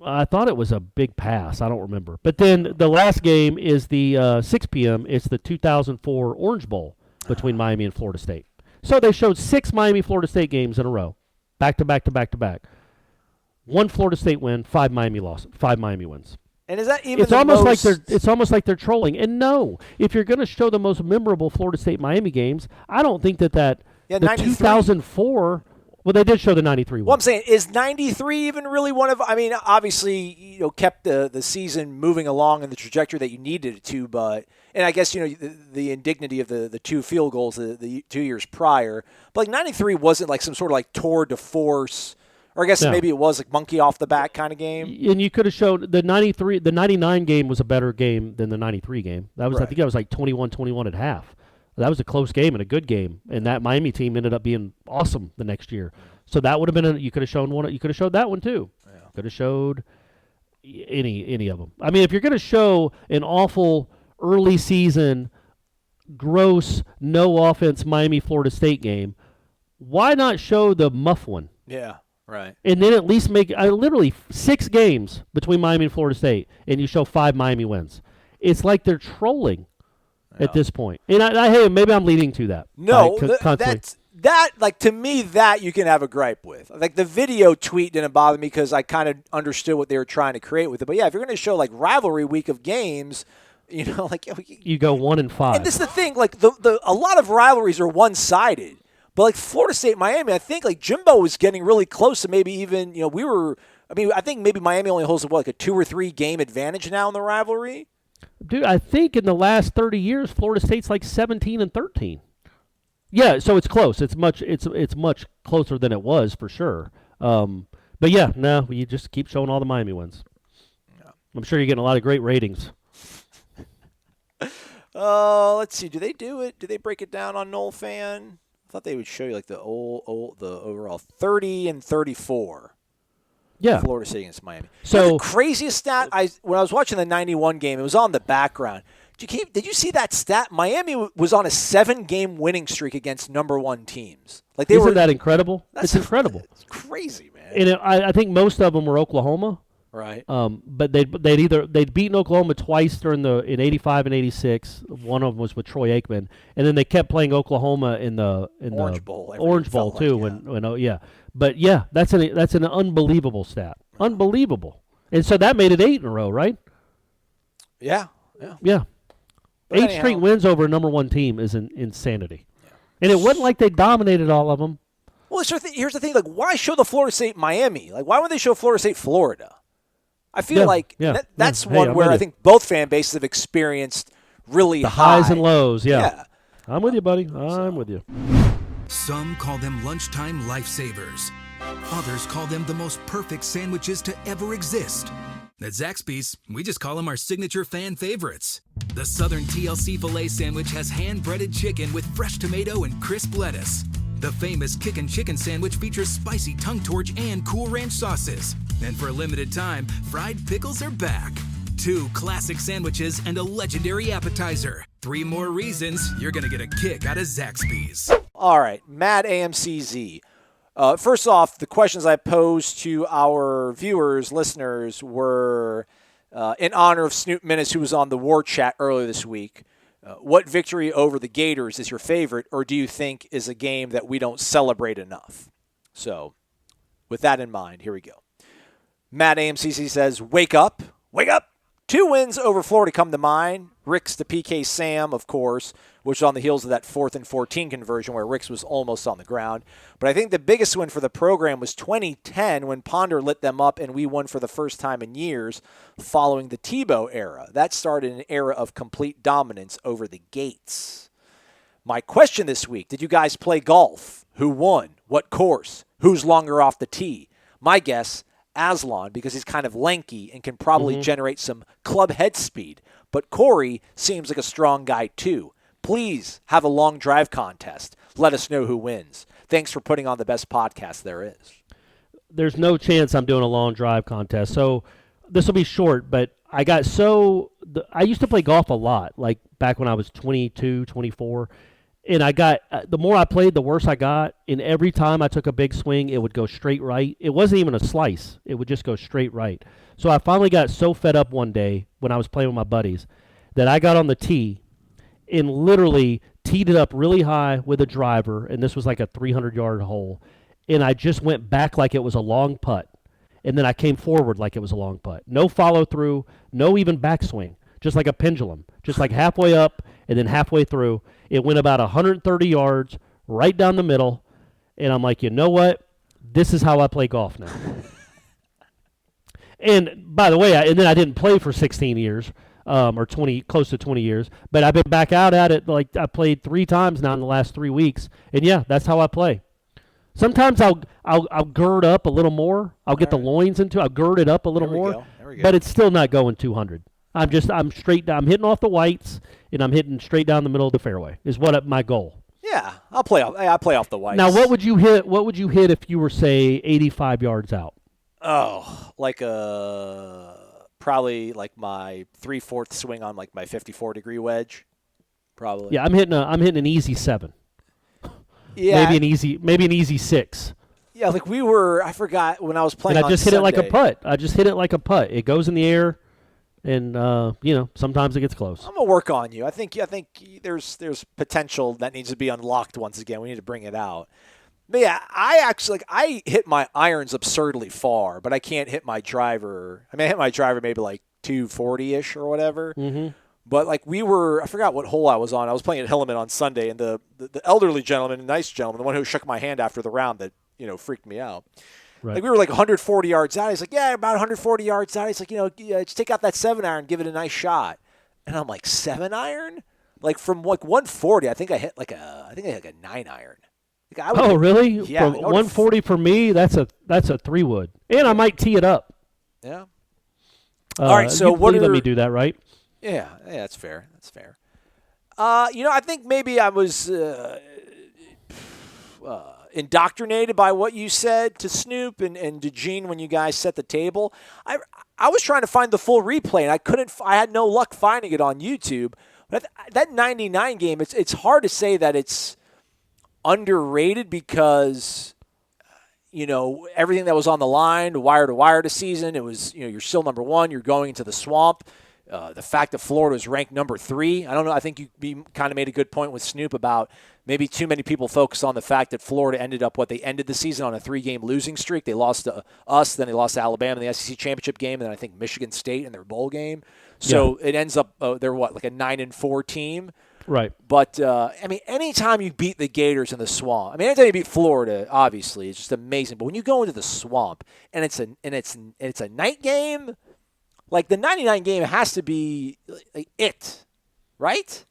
I thought it was a big pass. I don't remember. But then the last game is the 6 p.m. It's the 2004 Orange Bowl between Miami and Florida State. So they showed 6 Miami-Florida State games in a row, back to back to back to back. 1 Florida State win, 5 Miami wins. And is that even it's almost like they're trolling. And no, if you're going to show the most memorable Florida State-Miami games, I don't think the 2004. Well, they did show the 93 one. Well, I'm saying, is 93 even really one of? I mean, obviously, kept the season moving along in the trajectory that you needed it to, but and I guess the indignity of the 2 field goals the 2 years prior, but like 93 wasn't like some sort of like tour de force. Or I guess maybe it was like monkey off the back kind of game. And you could have shown the 99 game was a better game than the 93 game. That was I think that was like 21-21 at half. That was a close game and a good game, and that Miami team ended up being awesome the next year. So that would have been you could have shown one. You could have showed that one too. Yeah. Could have showed any of them. I mean, if you're going to show an awful early season, gross, no offense Miami-Florida State game, why not show the muff one? Yeah, right. And then at least make literally 6 games between Miami and Florida State, and you show 5 Miami wins. It's like they're trolling at this point. And hey, maybe I'm leading to that. No, to me, that you can have a gripe with. Like the video tweet didn't bother me because I kind of understood what they were trying to create with it. But yeah, if you're going to show like rivalry week of games, you go 1-5. And this is the thing, like a lot of rivalries are one-sided. But like Florida State, Miami, I think like Jimbo was getting really close to maybe even, I think maybe Miami only holds like a 2 or 3 game advantage now in the rivalry. Dude, I think in the last 30 years, Florida State's like 17-13. Yeah, so it's close. It's much closer than it was for sure. But yeah, no, you just keep showing all the Miami wins. Yeah. I'm sure you're getting a lot of great ratings. Let's see. Do they do it? Do they break it down on Nole Fan? I thought they would show you like the overall 30 and 34. Yeah, Florida State against Miami. So the craziest stat when I was watching the 91 game, it was on the background. Did you see that stat? Miami was on a 7-game winning streak against number 1 teams. Like Isn't that incredible? It's incredible. It's crazy, man. And I think most of them were Oklahoma. Right. But they'd beaten Oklahoma twice in '85 and '86. One of them was with Troy Aikman, and then they kept playing Oklahoma in the Orange Bowl. Orange Bowl too. But yeah, that's an unbelievable stat. Unbelievable. And so that made it 8 in a row, right? Yeah. 8 straight wins over a number 1 team is insanity. Yeah. And it wasn't like they dominated all of them. Well, here's the thing. Like, why show the Florida State Miami? Like, why would they show Florida State Florida? I feel that's one where I think both fan bases have experienced really the highs and lows. Yeah. I'm with you, buddy. I'm with you. Some call them lunchtime lifesavers. Others call them the most perfect sandwiches to ever exist. At Zaxby's, we just call them our signature fan favorites. The Southern TLC filet sandwich has hand-breaded chicken with fresh tomato and crisp lettuce. The famous Kickin' Chicken sandwich features spicy tongue torch and Cool Ranch sauces. And for a limited time, fried pickles are back. 2 classic sandwiches and a legendary appetizer. 3 more reasons you're going to get a kick out of Zaxby's. All right, Mad AMCZ. First off, the questions I posed to our viewers, listeners, were in honor of Snoop Minnis, who was on the War Chat earlier this week. What victory over the Gators is your favorite, or do you think is a game that we don't celebrate enough? So, with that in mind, here we go. Matt AMCC says, wake up. 2 wins over Florida come to mind. Rick's to PK Sam, of course, which was on the heels of that 4th and 14 conversion where Rick's was almost on the ground. But I think the biggest win for the program was 2010 when Ponder lit them up and we won for the first time in years following the Tebow era. That started an era of complete dominance over the Gates. My question this week, did you guys play golf? Who won? What course? Who's longer off the tee? My guess, Aslan, because he's kind of lanky and can probably generate some club head speed. But Corey seems like a strong guy too. Please have a long drive contest. Let us know who wins. Thanks for putting on the best podcast there is. There's no chance I'm doing a long drive contest. So this will be short, but I used to play golf a lot, like back when I was 22, 24. And the more I played, the worse I got. And every time I took a big swing, it would go straight right. It wasn't even a slice. It would just go straight right. So I finally got so fed up one day when I was playing with my buddies that I got on the tee and literally teed it up really high with a driver. And this was like a 300-yard hole. And I just went back like it was a long putt. And then I came forward like it was a long putt. No follow through, no even backswing. Just like a pendulum, just like halfway up and then halfway through. It went about 130 yards right down the middle, and I'm like, you know what? This is how I play golf now. And by the way, and then I didn't play for 16 years or close to 20 years, but I've been back out at it. Like I played 3 times now in the last 3 weeks, and yeah, that's how I play. Sometimes I'll gird up a little more. I'll get the loins I'll gird it up a little more, but it's still not going 200. I'm straight down. I'm hitting off the whites, and I'm hitting straight down the middle of the fairway. Is my goal. Yeah, I play off the whites. Now, what would you hit? What would you hit if you were, say, 85 yards out? Oh, like probably like my 3/4 swing on like my 54-degree wedge. Probably. Yeah, I'm hitting an easy 7. Yeah. Maybe an easy 6. Yeah, like I forgot when I was playing and I just hit Sunday. it like a putt. It goes in the air, and sometimes it gets close. I'm gonna work on you. I think there's potential that needs to be unlocked once again. We need to bring it out. But yeah, I hit my irons absurdly far, but I can't hit my driver. I mean, I hit my driver maybe like 240-ish or whatever. Mm-hmm. But like I forgot what hole I was on. I was playing at Hilleman on Sunday, and the elderly gentleman, a nice gentleman, the one who shook my hand after the round that freaked me out. Right. Like we were like 140 yards out. He's like, yeah, about 140 yards out. He's like, just take out that 7-iron, give it a nice shot. And I'm like, 7-iron? Like from like 140, I think I hit like a 9-iron. Oh, really? Yeah. From 140 for me, that's a 3-wood, and I might tee it up. Yeah. All right. So you let me do that, right? Yeah. That's fair. I think maybe I was indoctrinated by what you said to Snoop and to Gene when you guys set the table. I was trying to find the full replay, and I had no luck finding it on YouTube. But that 99 game, it's hard to say that it's underrated because everything that was on the line, wire to wire this season, it was you're still number 1, you're going into the swamp. The fact that Florida was ranked number 3, I don't know. I think you kind of made a good point with Snoop about maybe too many people focus on the fact that Florida ended the season on a 3-game losing streak. They lost to us, then they lost to Alabama in the SEC championship game, and then I think Michigan State in their bowl game. So It ends up they're like a 9-4 team. Right. But anytime you beat the Gators in the swamp, anytime you beat Florida, obviously it's just amazing. But when you go into the swamp and it's a night game. Like, the 99 game has to be it, right?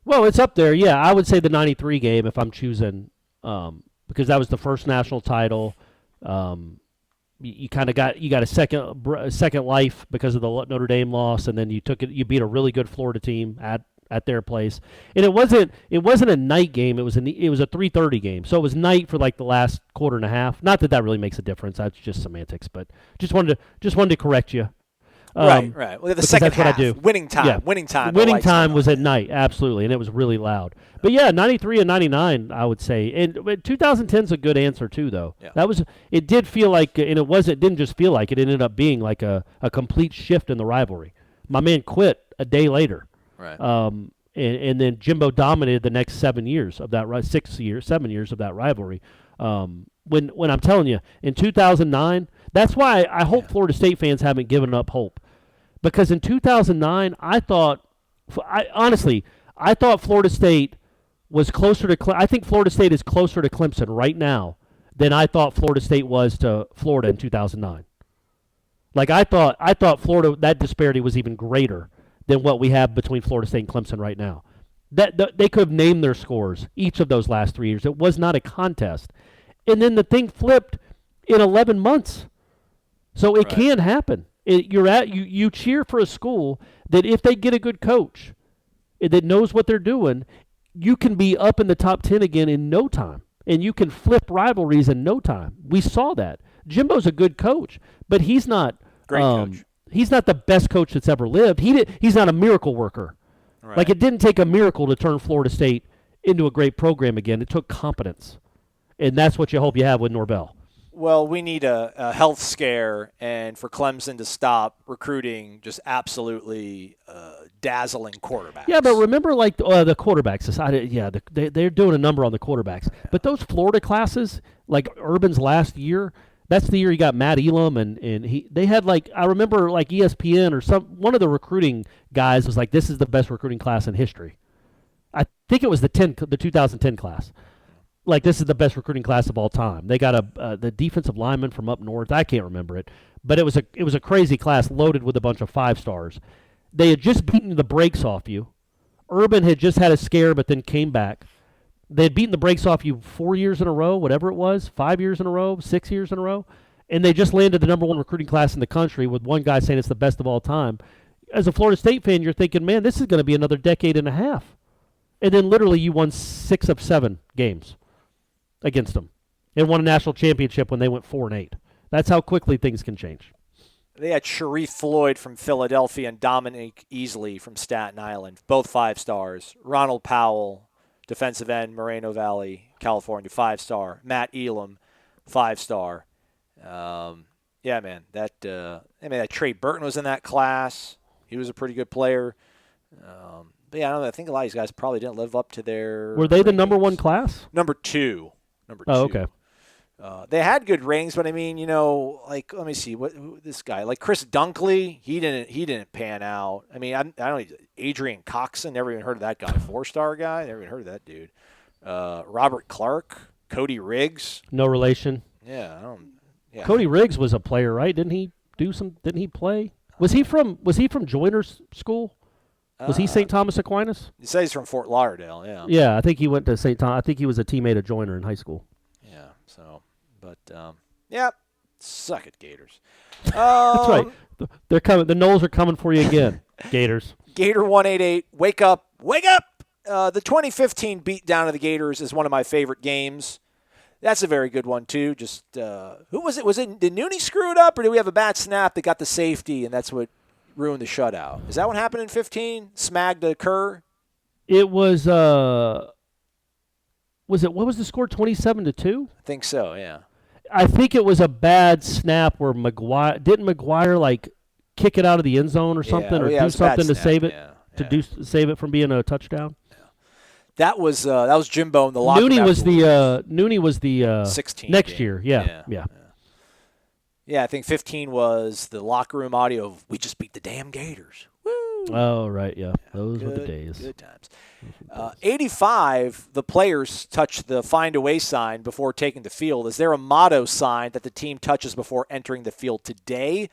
Well, it's up there. Yeah, I would say the 93 game if I'm choosing, because that was the first national title. You got a second life because of the Notre Dame loss, and then you beat a really good Florida team at their place. And it wasn't a night game. It was a 3:30 game. So it was night for like the last quarter and a half. Not that really makes a difference. That's just semantics, but just wanted to correct you. Right. Well, the second half, winning time. Yeah. Winning time was at night, absolutely, and it was really loud. But yeah, 93 and 99, I would say. And 2010's a good answer too, though. Yeah. It did feel like, and it didn't just feel like, it ended up being like a complete shift in the rivalry. My man quit a day later. Right. And then Jimbo dominated the next 7 years of that 7 years of that rivalry. When I'm telling you, in 2009, that's why I hope Florida State fans haven't given up hope. Because in 2009, I thought Florida State was closer to I think Florida State is closer to Clemson right now than I thought Florida State was to Florida in 2009. Like I thought Florida, that disparity was even greater than what we have between Florida State and Clemson right now. That they could have named their scores each of those last 3 years. It was not a contest. And then the thing flipped in 11 months. So it can happen. You cheer for a school that if they get a good coach that knows what they're doing, you can be up in the top 10 again in no time. And you can flip rivalries in no time. We saw that. Jimbo's a good coach, but he's not great coach. He's not the best coach that's ever lived. He's not a miracle worker. Right. Like, it didn't take a miracle to turn Florida State into a great program again. It took competence. And that's what you hope you have with Norvell. Well, we need a health scare, and for Clemson to stop recruiting just absolutely dazzling quarterbacks. Yeah, but remember, like, the quarterbacks. They're doing a number on the quarterbacks. Yeah. But those Florida classes, like Urban's last year, that's the year he got Matt Elam, and they had, like, I remember, like, ESPN or one of the recruiting guys was like, this is the best recruiting class in history. I think it was the 2010 class. Like, this is the best recruiting class of all time. They got the defensive lineman from up north. I can't remember it, but it was a crazy class loaded with a bunch of 5-stars. They had just beaten the brakes off you. Urban had just had a scare, but then came back. They had beaten the brakes off you 4 years in a row, whatever it was, 5 years in a row, 6 years in a row, and they just landed the number 1 recruiting class in the country with one guy saying it's the best of all time. As a Florida State fan, you're thinking, man, this is going to be another decade and a half. And then literally you won 6 of 7 games against them and won a national championship when they went 4-8. That's how quickly things can change. They had Sharif Floyd from Philadelphia and Dominic Easley from Staten Island, both 5 stars. Ronald Powell, defensive end, Moreno Valley, California, 5-star. Matt Elam, 5-star. Yeah, man, that Trey Burton was in that class. He was a pretty good player. But yeah, I don't know. I think a lot of these guys probably didn't live up to their. Were they the ratings. number 1 class? Number two. Oh, okay. They had good ratings, but I mean, like let me see this guy, like Chris Dunkley, he didn't pan out. I mean, I don't. Adrian Coxon, never even heard of that guy. 4-star guy, never even heard of that dude. Robert Clark, Cody Riggs. No relation. Yeah, I don't. Yeah. Cody Riggs was a player, right? Didn't he play? Was he from Joiner's school? Was he St. Thomas Aquinas? He says he's from Fort Lauderdale. Yeah. Yeah, I think he went to St. Thomas. I think he was a teammate of Joiner in high school. Yeah. So, but yeah, suck it, Gators. That's right. They're coming. The Noles are coming for you again, Gators. Gator 188. Wake up! Wake up! The 2015 beatdown of the Gators is one of my favorite games. That's a very good one, too. Just, who was it? Did Nooney screw it up, or did we have a bad snap that got the safety, and that's what ruined the shutout? Is that what happened in 15? Smag to Kerr? It was, what was the score, 27-2? I think so, yeah. I think it was a bad snap where McGuire, like, kick it out of the end zone or something, or do something to save it, save it from being a touchdown? That was Jimbo in the locker room. Nooney was the 16 next game. year. Yeah. Yeah, I think 15 was the locker room audio of "We just beat the damn Gators." Woo! Oh right, yeah. Those were the days. Good times. 85, the players touch the find away sign before taking the field. Is there a motto sign that the team touches before entering the field today?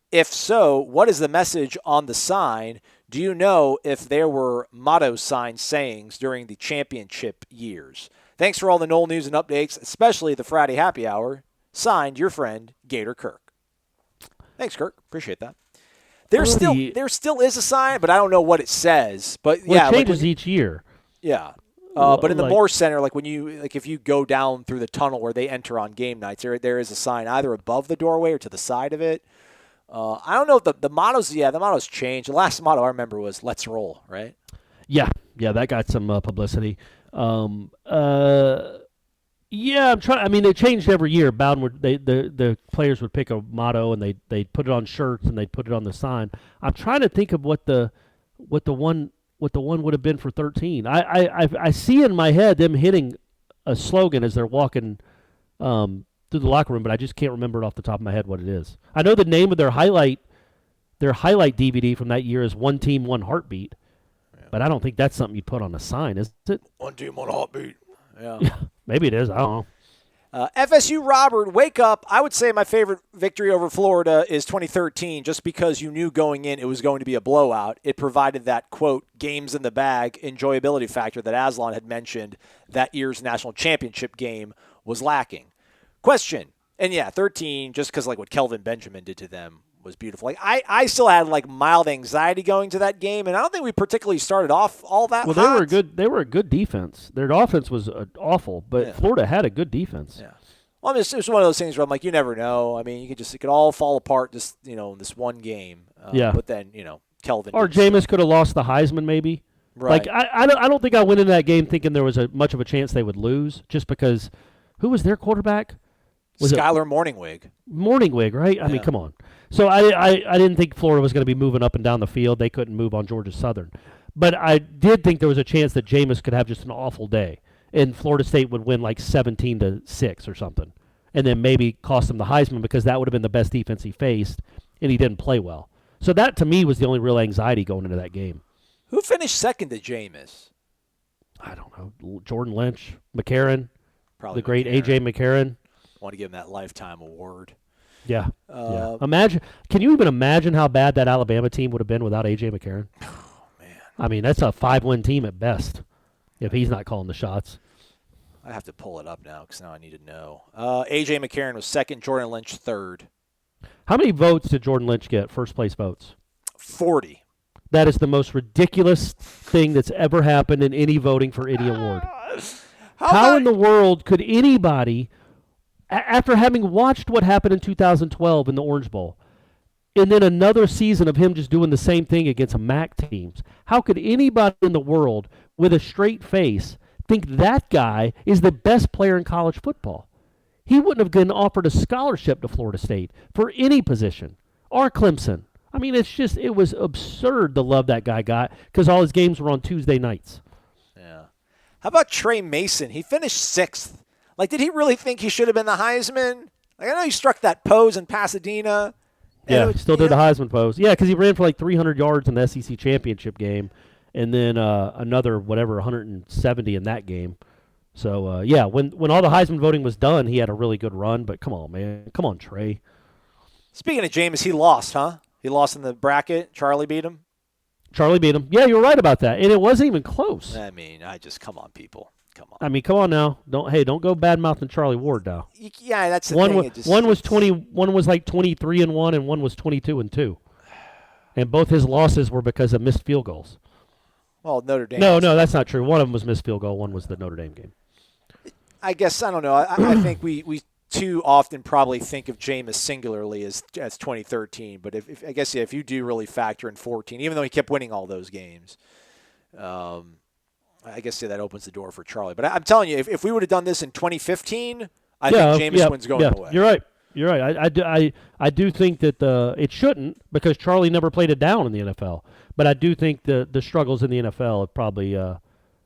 If so, what is the message on the sign? Do you know if there were motto sign sayings during the championship years? Thanks for all the Nole news and updates, especially the Friday happy hour. Signed, your friend, Gator Kirk. Thanks, Kirk. Appreciate that. There still is a sign, but I don't know what it says. But it changes each year. Yeah. But in the Moore Center, if you go down through the tunnel where they enter on game nights, there is a sign either above the doorway or to the side of it. I don't know if the mottos. Yeah, the mottos changed. The last motto I remember was "Let's roll." Right? Yeah, that got some publicity. Yeah, I'm trying. I mean, it changed every year. Bowden the players would pick a motto and they put it on shirts and they put it on the sign. I'm trying to think of what the one would have been for 13. I see in my head them hitting a slogan as they're walking through the locker room, but I just can't remember it off the top of my head what it is. I know the name of their highlight DVD from that year is "One Team, One Heartbeat," but I don't think that's something you put on a sign, is it? One team, one heartbeat. Yeah. Maybe it is. I don't know. FSU Robert, wake up. I would say my favorite victory over Florida is 2013, just because you knew going in it was going to be a blowout. It provided that, quote, games in the bag enjoyability factor that Aslan had mentioned that year's national championship game was lacking. Question, and yeah, 13, just because like what Kelvin Benjamin did to them was beautiful. Like I still had like mild anxiety going to that game, and I don't think we particularly started off all that hot. They were a good defense. Their offense was awful, but Florida had a good defense. Yeah. Well, it's one of those things where I'm like, you never know. I mean, it could all fall apart just in this one game. But then Kelvin or Jameis could have lost the Heisman maybe. Right. Like I don't think I went into that game thinking there was much of a chance they would lose, just because who was their quarterback? Skylar Morningwig. Morningwig, right? I mean, come on. So I didn't think Florida was going to be moving up and down the field. They couldn't move on Georgia Southern. But I did think there was a chance that Jameis could have just an awful day, and Florida State would win like 17-6 or something, and then maybe cost him the Heisman because that would have been the best defense he faced, and he didn't play well. So that, to me, was the only real anxiety going into that game. Who finished second to Jameis? I don't know. Jordan Lynch, McCarron, probably the great McCarron. A.J. McCarron. I want to give him that lifetime award. Yeah. Imagine. Can you even imagine how bad that Alabama team would have been without A.J. McCarron? Oh, man. I mean, that's a 5-win team at best if he's not calling the shots. I have to pull it up now because now I need to know. A.J. McCarron was second, Jordan Lynch third. How many votes did Jordan Lynch get, first-place votes? 40. That is the most ridiculous thing that's ever happened in any voting for any award. How in the world could anybody, after having watched what happened in 2012 in the Orange Bowl, and then another season of him just doing the same thing against MAC teams. How could anybody in the world with a straight face think that guy is the best player in college football? He wouldn't have been offered a scholarship to Florida State for any position, or Clemson. I mean, it was absurd the love that guy got because all his games were on Tuesday nights. Yeah. How about Trey Mason? He finished 6th. Like, did he really think he should have been the Heisman? Like, I know he struck that pose in Pasadena. Yeah, still did the Heisman pose. Yeah, because he ran for like 300 yards in the SEC championship game, and then another 170 in that game. So when all the Heisman voting was done, he had a really good run. But come on, man, come on, Trey. Speaking of Jameis, he lost, huh? He lost in the bracket. Charlie beat him. Yeah, you're right about that, and it wasn't even close. I mean, come on, people. Come on. I mean, come on now. Don't go bad mouthing Charlie Ward now. Yeah, that's the thing. One was like 23-1, and one was 22-2, and both his losses were because of missed field goals. Well, Notre Dame. No, that's not true. One of them was missed field goal. One was the Notre Dame game. I guess I don't know. I think we too often probably think of Jameis singularly as 2013, but if you do really factor in 14, even though he kept winning all those games. I guess that opens the door for Charlie. But I'm telling you, if we would have done this in 2015, I think Jameis wins going away. You're right. I do think that it shouldn't because Charlie never played it down in the NFL. But I do think the struggles in the NFL have probably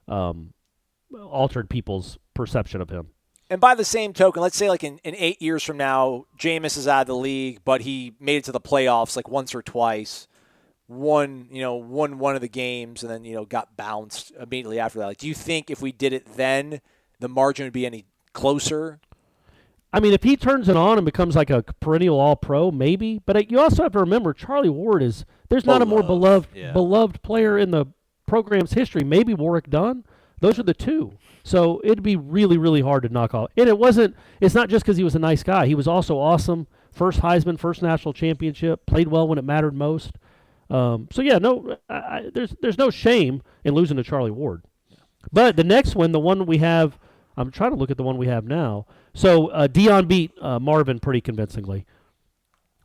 altered people's perception of him. And by the same token, let's say like in 8 years from now, Jameis is out of the league, but he made it to the playoffs like once or twice. Won one of the games and then, got bounced immediately after that. Like, do you think if we did it then, the margin would be any closer? I mean, if he turns it on and becomes like a perennial all-pro, maybe. But you also have to remember, Charlie Ward there's not a more beloved player in the program's history. Maybe Warwick Dunn. Those are the two. So it'd be really, really hard to knock off. And it's not just because he was a nice guy. He was also awesome. First Heisman, first national championship, played well when it mattered most. There's no shame in losing to Charlie Ward. But the next one, the one we have, I'm trying to look at the one we have now. So Deion beat Marvin pretty convincingly,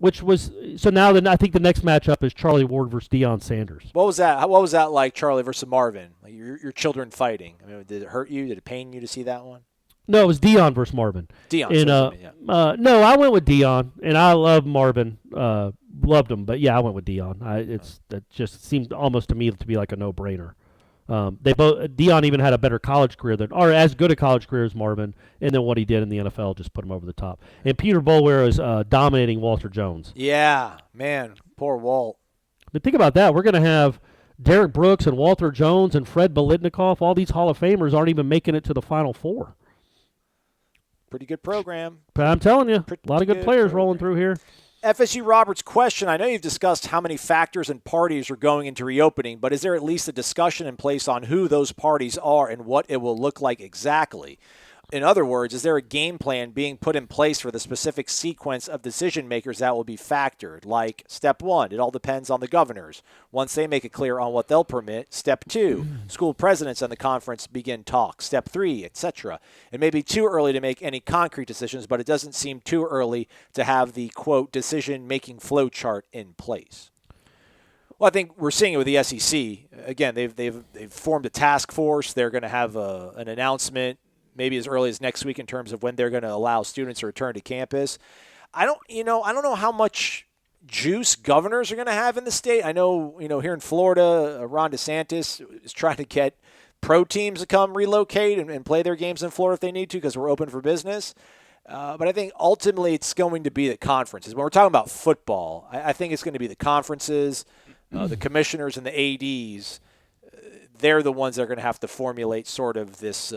now I think the next matchup is Charlie Ward versus Deion Sanders. What was that? What was that like, Charlie versus Marvin? Like your children fighting. I mean, did it hurt you? Did it pain you to see that one? No, it was Deion versus Marvin. No, I went with Deion, and I love Marvin. Loved him, but yeah, I went with Deion. That just seemed almost to me to be like a no-brainer. Deion even had a better college career or as good a college career as Marvin, and then what he did in the NFL just put him over the top. And Peter Boulware is dominating Walter Jones. Yeah, man, poor Walt. But think about that. We're going to have Derek Brooks and Walter Jones and Fred Biletnikoff. All these Hall of Famers aren't even making it to the Final Four. Pretty good program. But I'm telling you, a lot of good players rolling through here. FSU Roberts question, I know you've discussed how many factors and parties are going into reopening, but is there at least a discussion in place on who those parties are and what it will look like exactly? In other words, is there a game plan being put in place for the specific sequence of decision makers that will be factored? Like, step 1, it all depends on the governors. Once they make it clear on what they'll permit, step 2, school presidents and the conference begin talks. Step 3, etc. It may be too early to make any concrete decisions, but it doesn't seem too early to have the, quote, decision-making flow chart in place. Well, I think we're seeing it with the SEC. Again, they've formed a task force. They're going to have an announcement maybe as early as next week in terms of when they're going to allow students to return to campus. I don't know how much juice governors are going to have in the state. I know, here in Florida, Ron DeSantis is trying to get pro teams to come relocate and play their games in Florida if they need to because we're open for business. But I think ultimately it's going to be the conferences. When we're talking about football, I think it's going to be the conferences, the commissioners and the ADs. They're the ones that are going to have to formulate sort of this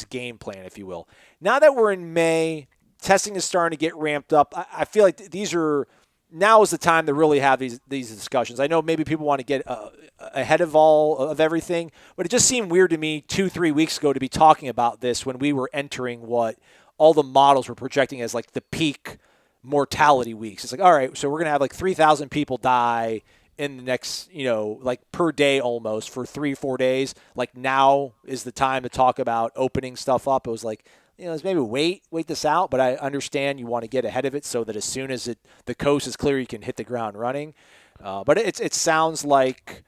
game plan, if you will. Now that we're in May, testing is starting to get ramped up. I feel like now is the time to really have these discussions. I know maybe people want to get ahead of everything, but it just seemed weird to me 2-3 weeks ago to be talking about this when we were entering what all the models were projecting as like the peak mortality weeks. It's like, all right, so we're going to have like 3,000 people die in the next, like per day almost for 3-4 days. Like now is the time to talk about opening stuff up. It was like is maybe wait this out, but I understand you want to get ahead of it so that as soon as the coast is clear, you can hit the ground running. But it sounds like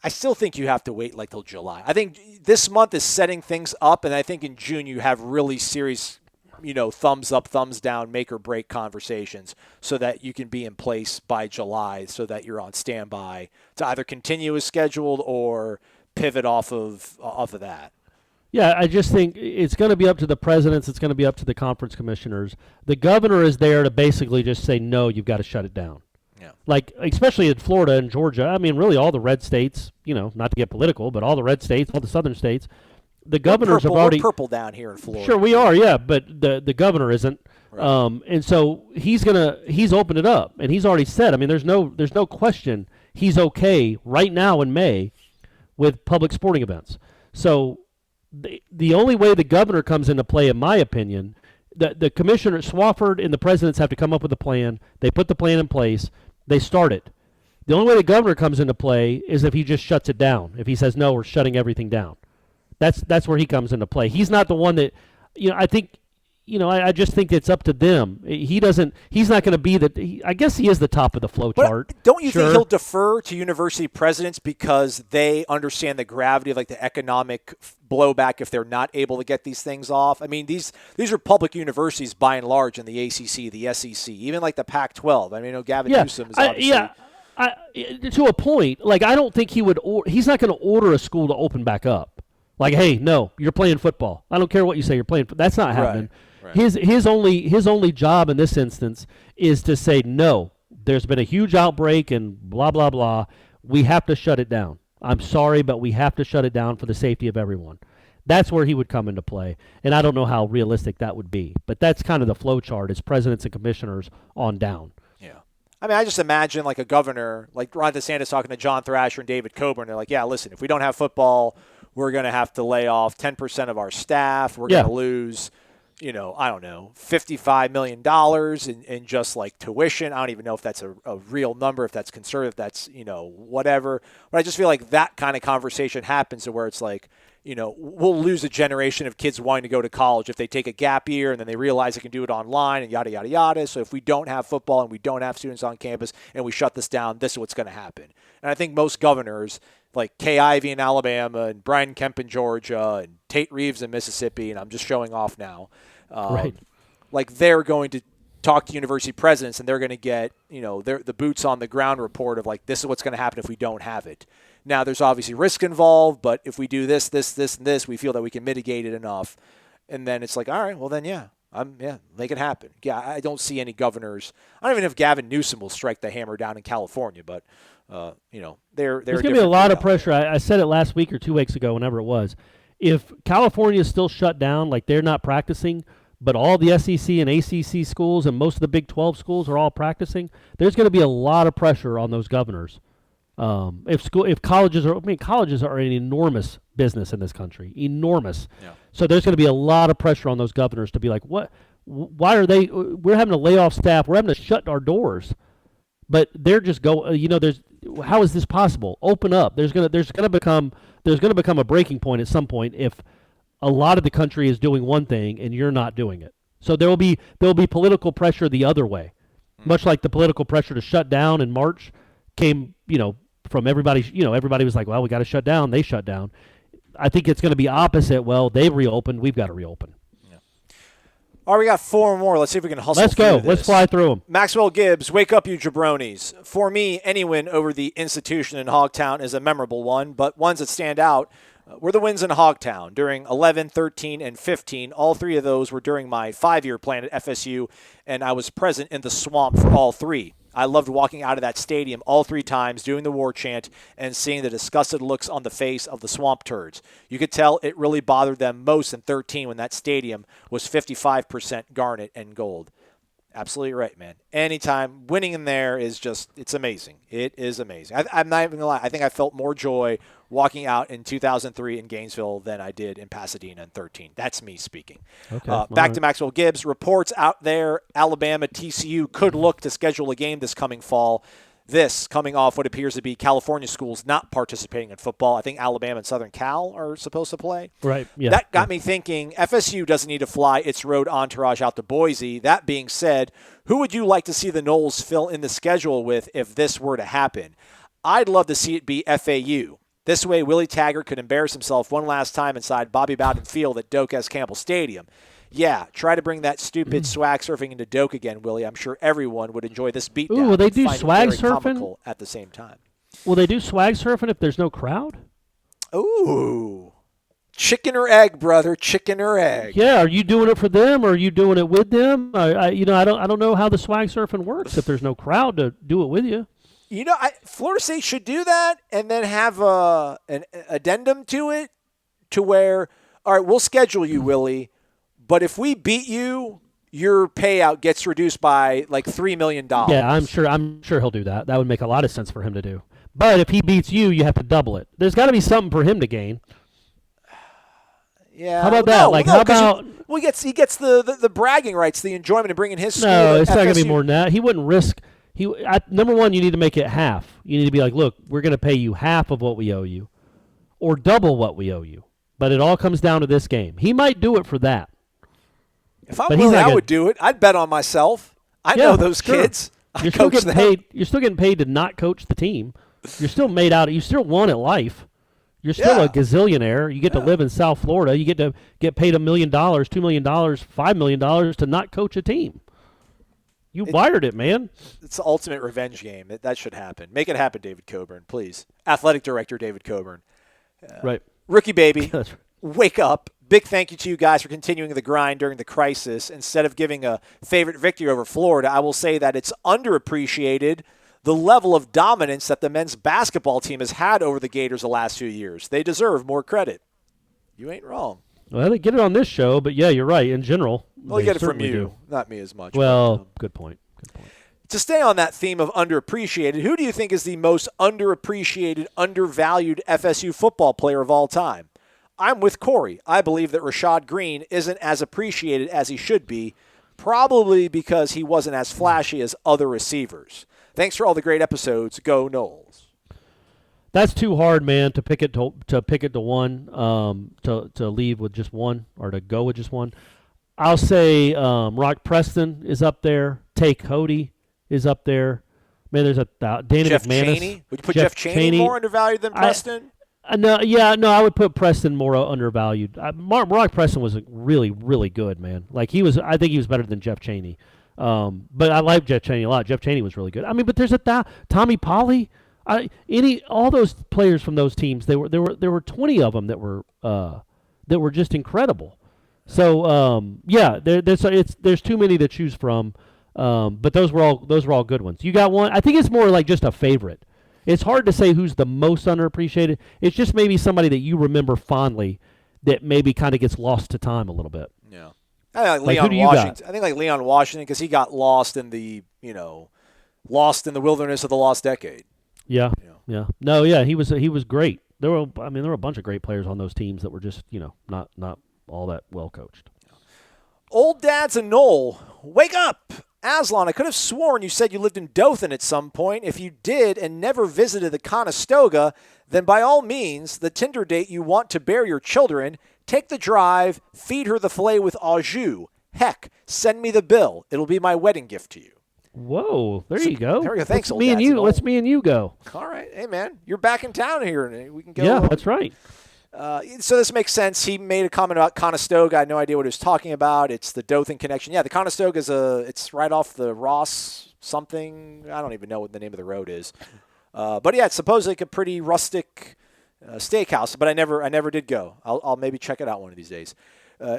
I still think you have to wait like till July. I think this month is setting things up, and I think in June you have really serious, thumbs up, thumbs down, make or break conversations so that you can be in place by July so that you're on standby to either continue as scheduled or pivot off of that. Yeah, I just think it's going to be up to the presidents. It's going to be up to the conference commissioners. The governor is there to basically just say, no, you've got to shut it down. Yeah. Like, especially in Florida and Georgia. I mean, really all the red states, not to get political, but all the red states, all the southern states, the governors have already. We're purple down here in Florida. Sure, we are, yeah, but the governor isn't. Right. And so he's opened it up, and he's already said, I mean, there's no question he's okay right now in May with public sporting events. So the only way the governor comes into play, in my opinion, the commissioner, Swofford, and the presidents have to come up with a plan. They put the plan in place. They start it. The only way the governor comes into play is if he just shuts it down. If he says, no, we're shutting everything down. That's where he comes into play. He's not the one that, I think, I just think it's up to them. He's not going to be I guess he is the top of the flow chart. Don't you think he'll defer to university presidents because they understand the gravity of like the economic blowback if they're not able to get these things off? I mean, these are public universities by and large in the ACC, the SEC, even like the Pac-12. I mean, Gavin Newsom is obviously. To a point, like I don't think he's not going to order a school to open back up. Like, hey, no, you're playing football. I don't care what you say. You're playing. That's not happening. Right. His only job in this instance is to say no. There's been a huge outbreak and blah blah blah. We have to shut it down. I'm sorry, but we have to shut it down for the safety of everyone. That's where he would come into play, and I don't know how realistic that would be. But that's kind of the flow chart: is presidents and commissioners on down. Yeah. I mean, I just imagine like a governor, like Ron DeSantis talking to John Thrasher and David Coburn. They're like, yeah, listen, if we don't have football, we're going to have to lay off 10% of our staff. We're going to lose, I don't know, $55 million in just like tuition. I don't even know if that's a real number, if that's conservative, if that's, whatever. But I just feel like that kind of conversation happens to where it's like, we'll lose a generation of kids wanting to go to college if they take a gap year and then they realize they can do it online and yada, yada, yada. So if we don't have football and we don't have students on campus and we shut this down, this is what's going to happen. And I think most governors, like Kay Ivey in Alabama and Brian Kemp in Georgia and Tate Reeves in Mississippi, and I'm just showing off now, right. Like they're going to talk to university presidents and they're going to get, the boots on the ground report of like, this is what's going to happen if we don't have it. Now, there's obviously risk involved, but if we do this, this, and this, we feel that we can mitigate it enough. And then it's like, all right, well then, make it happen. Yeah, I don't see any governors. I don't even know if Gavin Newsom will strike the hammer down in California, but there's going to be a lot of pressure. I said it last week or 2 weeks ago, whenever it was. If California is still shut down, like they're not practicing, but all the SEC and ACC schools and most of the Big 12 schools are all practicing, there's going to be a lot of pressure on those governors. If colleges are an enormous business in this country, enormous. Yeah. So there's going to be a lot of pressure on those governors to be like, what? Why are they? We're having to lay off staff. We're having to shut our doors, but they're just there's. How is this possible? Open up. There's going to become a breaking point at some point if a lot of the country is doing one thing and you're not doing it. So there will be political pressure the other way, much like the political pressure to shut down in March came, from everybody. Everybody was like, well, we got to shut down. They shut down. I think it's going to be opposite. Well, they reopened. We've got to reopen. Yeah. All right, we got four more. Let's see if we can hustle. Let's go. This. Let's fly through them. Maxwell Gibbs, wake up, you jabronis. For me, any win over the institution in Hogtown is a memorable one, but ones that stand out were the wins in Hogtown during 11, 13, and 15. All three of those were during my 5-year plan at FSU, and I was present in the swamp for all three. I loved walking out of that stadium all three times, doing the Warchant, and seeing the disgusted looks on the face of the swamp turds. You could tell it really bothered them most in 13 when that stadium was 55% garnet and gold. Absolutely right, man. Anytime winning in there is just, it's amazing. It is amazing. I'm not even going to lie. I think I felt more joy walking out in 2003 in Gainesville than I did in Pasadena in 13. That's me speaking. Okay, back to Maxwell Gibbs. Reports out there, Alabama, TCU could look to schedule a game this coming fall. This coming off what appears to be California schools not participating in football. I think Alabama and Southern Cal are supposed to play. Right. Yeah. That got me thinking FSU doesn't need to fly its road entourage out to Boise. That being said, who would you like to see the Noles fill in the schedule with if this were to happen? I'd love to see it be FAU. This way, Willie Taggart could embarrass himself one last time inside Bobby Bowden Field at Doak S. Campbell Stadium. Yeah, try to bring that stupid swag surfing into Doak again, Willie. I'm sure everyone would enjoy this beatdown. Ooh, will they do find swag it very surfing comical at the same time? Will they do swag surfing if there's no crowd? Ooh, chicken or egg, brother, chicken or egg. Yeah, are you doing it for them or are you doing it with them? I don't know how the swag surfing works if there's no crowd to do it with you. Florida State should do that and then have an addendum to it to where, all right, we'll schedule you, Willie, but if we beat you, your payout gets reduced by like $3 million. Yeah, I'm sure he'll do that. That would make a lot of sense for him to do. But if he beats you, you have to double it. There's got to be something for him to gain. Yeah. How about that? How about he gets the bragging rights, the enjoyment of bringing his school. No, it's not going to FSU. be more than that. He wouldn't risk. Number one, you need to make it half. You need to be like, look, we're going to pay you half of what we owe you, or double what we owe you. But it all comes down to this game. He might do it for that. If I'm willing, I would do it. I'd bet on myself. I know those kids. You're still getting paid. You're still getting paid to not coach the team. You're still made out. You still won at life. You're still a gazillionaire. You get to live in South Florida. You get to get paid $1 million, $2 million, $5 million to not coach a team. You wired it, man. It's the ultimate revenge game. That should happen. Make it happen, David Coburn, please. Athletic Director David Coburn. Right. Rookie baby, wake up. Big thank you to you guys for continuing the grind during the crisis. Instead of giving a favorite victory over Florida, I will say that it's underappreciated the level of dominance that the men's basketball team has had over the Gators the last few years. They deserve more credit. You ain't wrong. Well, they get it on this show, but yeah, you're right. In general, well, you get it from you, not me as much. Well, but, good point. To stay on that theme of underappreciated, who do you think is the most underappreciated, undervalued FSU football player of all time? I'm with Corey. I believe that Rashad Green isn't as appreciated as he should be, probably because he wasn't as flashy as other receivers. Thanks for all the great episodes. Go Noles. That's too hard, man, to pick it to one, to leave with just one or to go with just one. I'll say Rock Preston is up there. Tay Cody is up there. Man, there's Danny Jeff McManus. Chaney? Would you put Jeff Chaney more undervalued than Preston? No, I would put Preston more undervalued. Rock Preston was really, really good, man. Like I think he was better than Jeff Chaney. But I like Jeff Chaney a lot. Jeff Chaney was really good. I mean, but there's Tommy Polley. All those players from those teams. There were 20 of them that were just incredible. So there's too many to choose from. But those were all good ones. You got one. I think it's more like just a favorite. It's hard to say who's the most underappreciated. It's just maybe somebody that you remember fondly that maybe kind of gets lost to time a little bit. Yeah. I think Leon Washington. I think like Leon Washington because he got lost in the wilderness of the lost decade. Yeah. Yeah. No, yeah, he was great. There were a bunch of great players on those teams that were just, not all that well coached. Old Dad's a Knoll. Wake up! Aslan, I could have sworn you said you lived in Dothan at some point. If you did and never visited the Conestoga, then by all means, the Tinder date you want to bear your children, take the drive, feed her the filet with au jus. Heck, send me the bill. It'll be my wedding gift to you. Whoa, there you go. There we go. Thanks, Let's me and you go. All right. Hey, man, you're back in town here. And we can go. Yeah, that's right. So this makes sense. He made a comment about Conestoga. I had no idea what he was talking about. It's the Dothan connection. Yeah, the Conestoga it's right off the Ross something. I don't even know what the name of the road is. But yeah, it's supposedly like a pretty rustic steakhouse. But I never did go. I'll maybe check it out one of these days.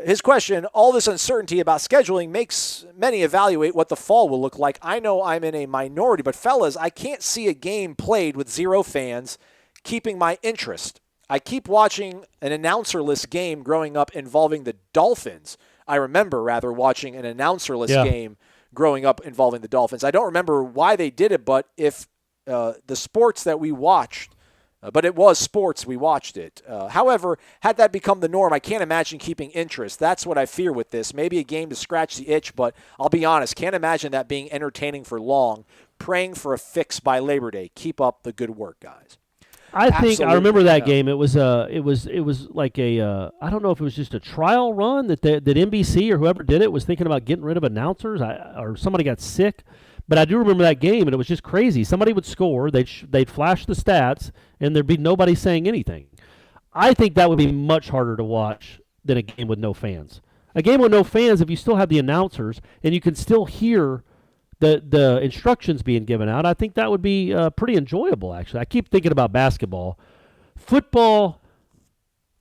His question: all this uncertainty about scheduling makes many evaluate what the fall will look like. I know I'm in a minority, but fellas, I can't see a game played with 0 fans keeping my interest. I keep watching an announcer-less game growing up involving the Dolphins. I remember, watching an announcer-less game growing up involving the Dolphins. I don't remember why they did it, but if the sports that we watched But it was sports. We watched it. However, had that become the norm, I can't imagine keeping interest. That's what I fear with this. Maybe a game to scratch the itch, but I'll be honest, can't imagine that being entertaining for long. Praying for a fix by Labor Day. Keep up the good work, guys. I remember that yeah. game. It was like a I don't know if it was just a trial run that NBC or whoever did it was thinking about getting rid of announcers, or somebody got sick. But I do remember that game, and it was just crazy. Somebody would score, they'd flash the stats, and there'd be nobody saying anything. I think that would be much harder to watch than a game with no fans. A game with no fans, if you still have the announcers and you can still hear the instructions being given out, I think that would be pretty enjoyable, actually. I keep thinking about basketball. Football,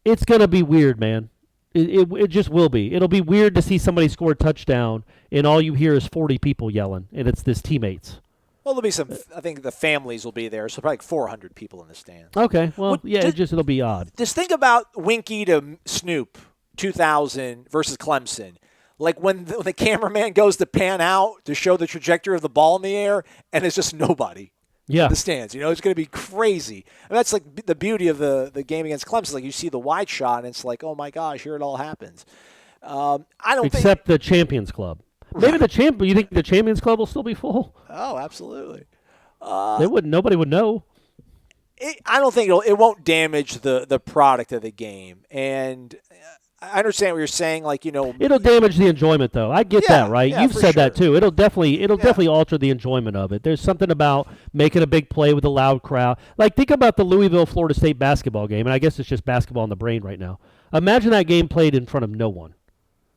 it's going to be weird, man. It just will be. It'll be weird to see somebody score a touchdown and all you hear is 40 people yelling, and it's his teammates. Well, there'll be some. I think the families will be there, so probably like 400 people in the stands. Okay, well, yeah, it'll be odd. Just think about Winky to Snoop, 2000 versus Clemson. Like when the cameraman goes to pan out to show the trajectory of the ball in the air, and it's just nobody. Yeah. In the stands. It's going to be crazy. And that's like the beauty of the game against Clemson. Like you see the wide shot, and it's like, oh my gosh, here it all happens. Except the Champions Club. Maybe you think the Champions Club will still be full? Oh, absolutely. They wouldn't. Nobody would know. I don't think it won't damage the product of the game. And I understand what you're saying. Like, it'll damage the enjoyment, though. I get that, right? Yeah, You've said that too. It'll definitely alter the enjoyment of it. There's something about making a big play with a loud crowd. Like, think about the Louisville Florida State basketball game, and I guess it's just basketball in the brain right now. Imagine that game played in front of no one.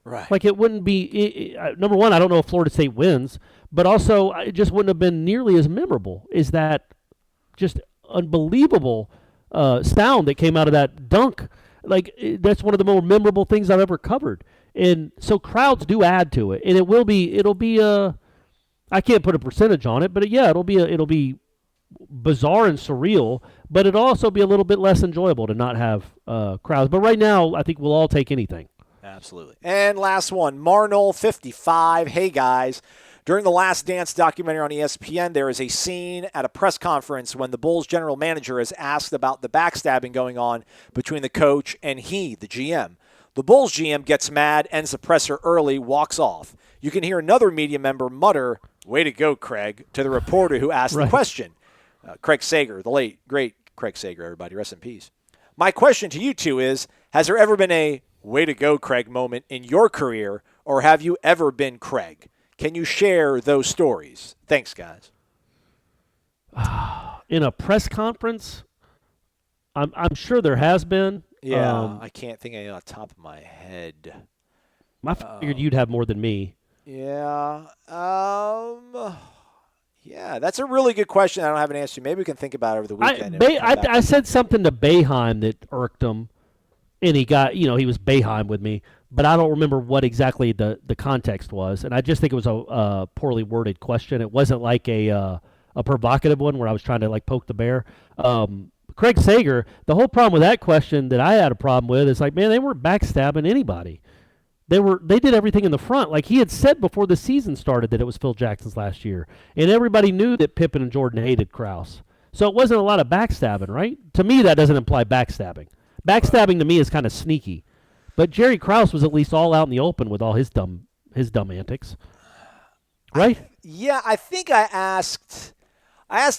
Right. Like, it wouldn't be number one, I don't know if Florida State wins, but also it just wouldn't have been nearly as memorable. Is that just unbelievable sound that came out of that dunk? Like, that's one of the more memorable things I've ever covered. And so crowds do add to it. And it'll be I can't put a percentage on it, but it'll be bizarre and surreal, but it'll also be a little bit less enjoyable to not have crowds. But right now, I think we'll all take anything. Absolutely. And last one, Marnol 55. Hey, guys. During the Last Dance documentary on ESPN, there is a scene at a press conference when the Bulls general manager is asked about the backstabbing going on between the coach and the GM. The Bulls GM gets mad, ends the presser early, walks off. You can hear another media member mutter, "Way to go, Craig," to the reporter who asked the question. Craig Sager, the late, great Craig Sager, everybody. Rest in peace. My question to you two is, has there ever been a "way to go, Craig" moment in your career, or have you ever been Craig? Can you share those stories? Thanks, guys. In a press conference, I'm sure there has been. Yeah, I can't think of any off the top of my head. I figured you'd have more than me. Yeah. Yeah, that's a really good question. I don't have an answer. Maybe we can think about it over the weekend. I said something to Boeheim that irked him, and he got, he was Boeheim with me, but I don't remember what exactly the context was, and I just think it was a poorly worded question. It wasn't like a provocative one where I was trying to, like, poke the bear. Craig Sager, the whole problem with that question that I had a problem with is, like, man, they weren't backstabbing anybody. They did everything in the front. Like, he had said before the season started that it was Phil Jackson's last year, and everybody knew that Pippen and Jordan hated Krause. So it wasn't a lot of backstabbing, right? To me, that doesn't imply backstabbing. Backstabbing to me is kind of sneaky. But Jerry Krause was at least all out in the open with all his dumb antics. Right? I think I asked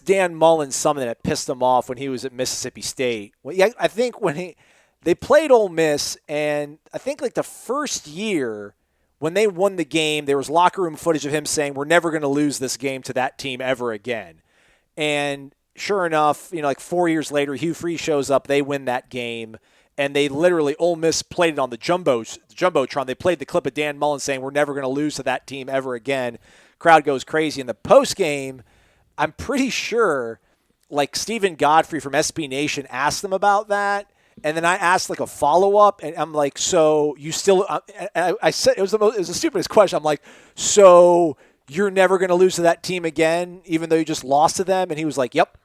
Dan Mullen something that pissed him off when he was at Mississippi State. I think when they played Ole Miss, and I think like the first year when they won the game, there was locker room footage of him saying, "We're never going to lose this game to that team ever again." And sure enough, like 4 years later, Hugh Freeze shows up. They win that game, and they literally, Ole Miss played it on the Jumbotron. They played the clip of Dan Mullen saying, "We're never going to lose to that team ever again." Crowd goes crazy. In the post game, I'm pretty sure, like, Stephen Godfrey from SB Nation asked them about that, and then I asked like a follow up, and I'm like, "So you still?" I said it was the stupidest question. I'm like, "So you're never going to lose to that team again, even though you just lost to them?" And he was like, "Yep."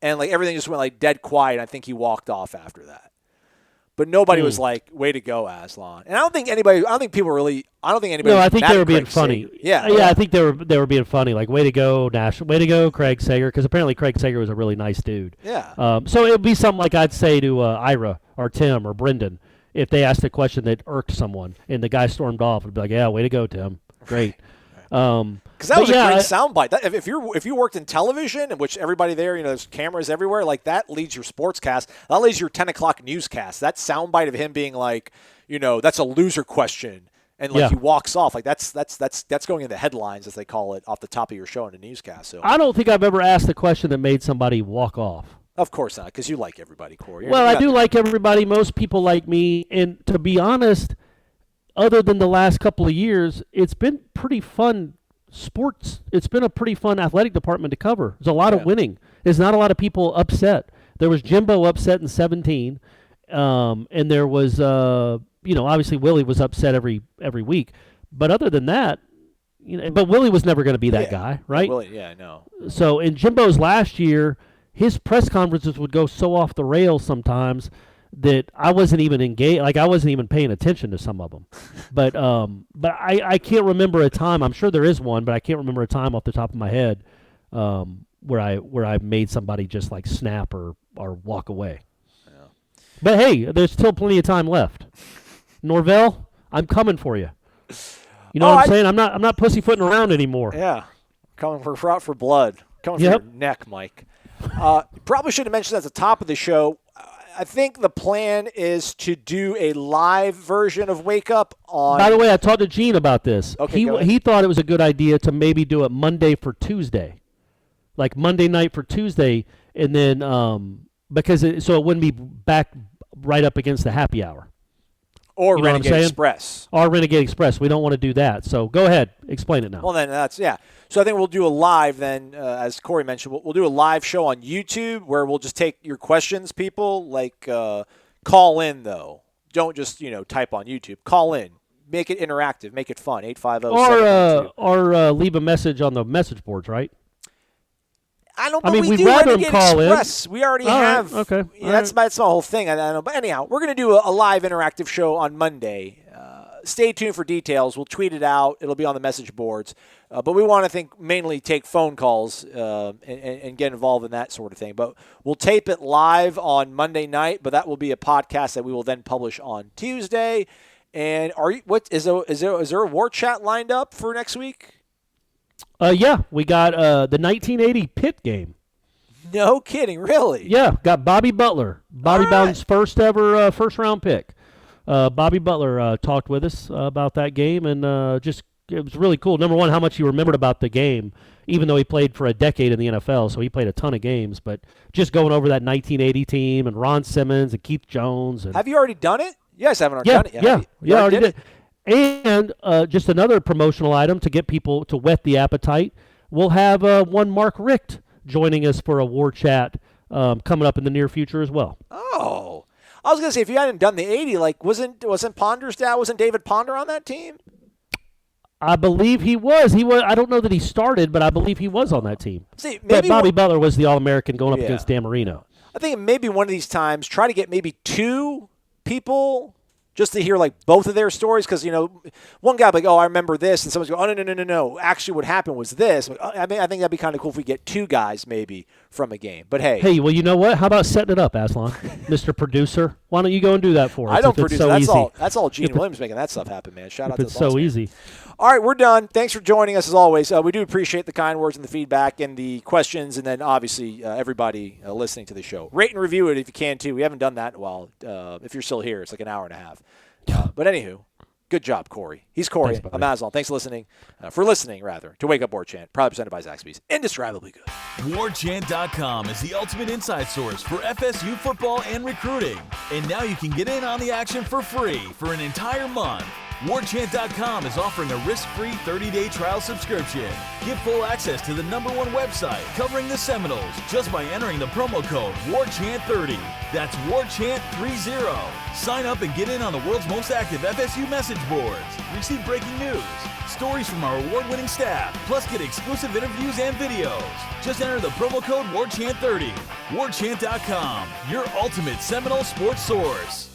And like everything just went like dead quiet. I think he walked off after that. but nobody was like, "Way to go, Aslan." And I don't think anybody. No, I think they were being funny. Yeah, I think they were being funny. Like, way to go, Nash. Way to go, Craig Sager. Because apparently Craig Sager was a really nice dude. Yeah. So it would be something like I'd say to Ira or Tim or Brendan if they asked a question that irked someone and the guy stormed off. It'd be like, "Yeah, way to go, Tim. Great." Because that was a great soundbite. If you worked in television, in which everybody there, there's cameras everywhere, like that leads your sportscast. That leads your 10 o'clock newscast. That soundbite of him being like, that's a loser question, and he walks off. Like that's going in the headlines, as they call it, off the top of your show in the newscast. So I don't think I've ever asked a question that made somebody walk off. Of course not, because you like everybody, Corey. Well, I do like everybody. Most people like me, and to be honest, other than the last couple of years, it's been pretty fun sports. It's been a pretty fun athletic department to cover. There's a lot of winning. There's not a lot of people upset. There was Jimbo upset in 2017, and there was, obviously Willie was upset every week. But other than that, but Willie was never going to be that guy, right? Willie, I know. So in Jimbo's last year, his press conferences would go so off the rails sometimes that I wasn't even engaged. Like, I wasn't even paying attention to some of them. But I can't remember a time. I'm sure there is one, but I can't remember a time off the top of my head where I made somebody just like snap or walk away. Yeah. But hey, there's still plenty of time left. Norvell, I'm coming for you. You know what I'm saying? I'm not pussyfooting around anymore. Yeah, coming for blood. Coming for your neck, Mike. Probably should have mentioned at the top of the show. I think the plan is to do a live version of Wake Up on. By the way, I talked to Gene about this. Okay, he thought it was a good idea to maybe do it Monday for Tuesday, like Monday night for Tuesday, and then so it wouldn't be back right up against the happy hour. Or Renegade Express. Or Renegade Express. We don't want to do that. So go ahead. Explain it now. Well, then So I think we'll do a live then, as Corey mentioned. We'll do a live show on YouTube where we'll just take your questions, people. Like, call in, though. Don't just, type on YouTube. Call in. Make it interactive. Make it fun. 850-712. Or leave a message on the message boards, right? I don't know. We'd rather them call Express. In. We already have. Right, okay. That's my whole thing. I don't know. But anyhow, we're going to do a live interactive show on Monday. Stay tuned for details. We'll tweet it out. It'll be on the message boards. But we want to mainly take phone calls and get involved in that sort of thing. But we'll tape it live on Monday night. But that will be a podcast that we will then publish on Tuesday. And is there a war chat lined up for next week? Yeah, we got the 1980 Pitt game. No kidding, really? Yeah, got Bobby Butler. Bobby Bowden's first ever first-round pick. Bobby Butler talked with us about that game, and it was really cool. Number one, how much he remembered about the game, even though he played for a decade in the NFL, so he played a ton of games. But just going over that 1980 team and Ron Simmons and Keith Jones. And have you already done it? You guys haven't already done it yet. Yeah, already did. And just another promotional item to get people to whet the appetite. We'll have one Mark Richt joining us for a war chat coming up in the near future as well. Oh, I was going to say, if you hadn't done the 80, like wasn't Ponder's dad, wasn't David Ponder on that team? I believe he was. I don't know that he started, but I believe he was on that team. See, maybe Bobby Butler was the All-American going up against Dan Marino. I think maybe one of these times, try to get maybe two people just to hear, like, both of their stories. Because, one guy will be like, oh, I remember this. And someone's going, oh, no. Actually, what happened was this. I think that'd be kind of cool if we get two guys maybe from a game. But, hey. Hey, well, you know what? How about setting it up, Aslan? Mr. Producer. Why don't you go and do that for us? I don't produce. That's all Gene Williams making that stuff happen, man. Shout out to the boss, It's so easy. All right, we're done. Thanks for joining us, as always. We do appreciate the kind words and the feedback and the questions, and then, obviously, everybody listening to the show. Rate and review it if you can, too. We haven't done that in a while. If you're still here, it's like an hour and a half. But anywho, good job, Corey. He's Corey. I'm Aslan. Thanks for listening. To Wake Up Warchant, proudly presented by Zaxby's. Indescribably good. Warchant.com is the ultimate inside source for FSU football and recruiting. And now you can get in on the action for free for an entire month. Warchant.com is offering a risk-free 30-day trial subscription. Get full access to the #1 website covering the Seminoles just by entering the promo code WARCHANT30. That's WARCHANT30. Sign up and get in on the world's most active FSU message boards. Receive breaking news, stories from our award-winning staff, plus get exclusive interviews and videos. Just enter the promo code WARCHANT30. Warchant.com, your ultimate Seminole sports source.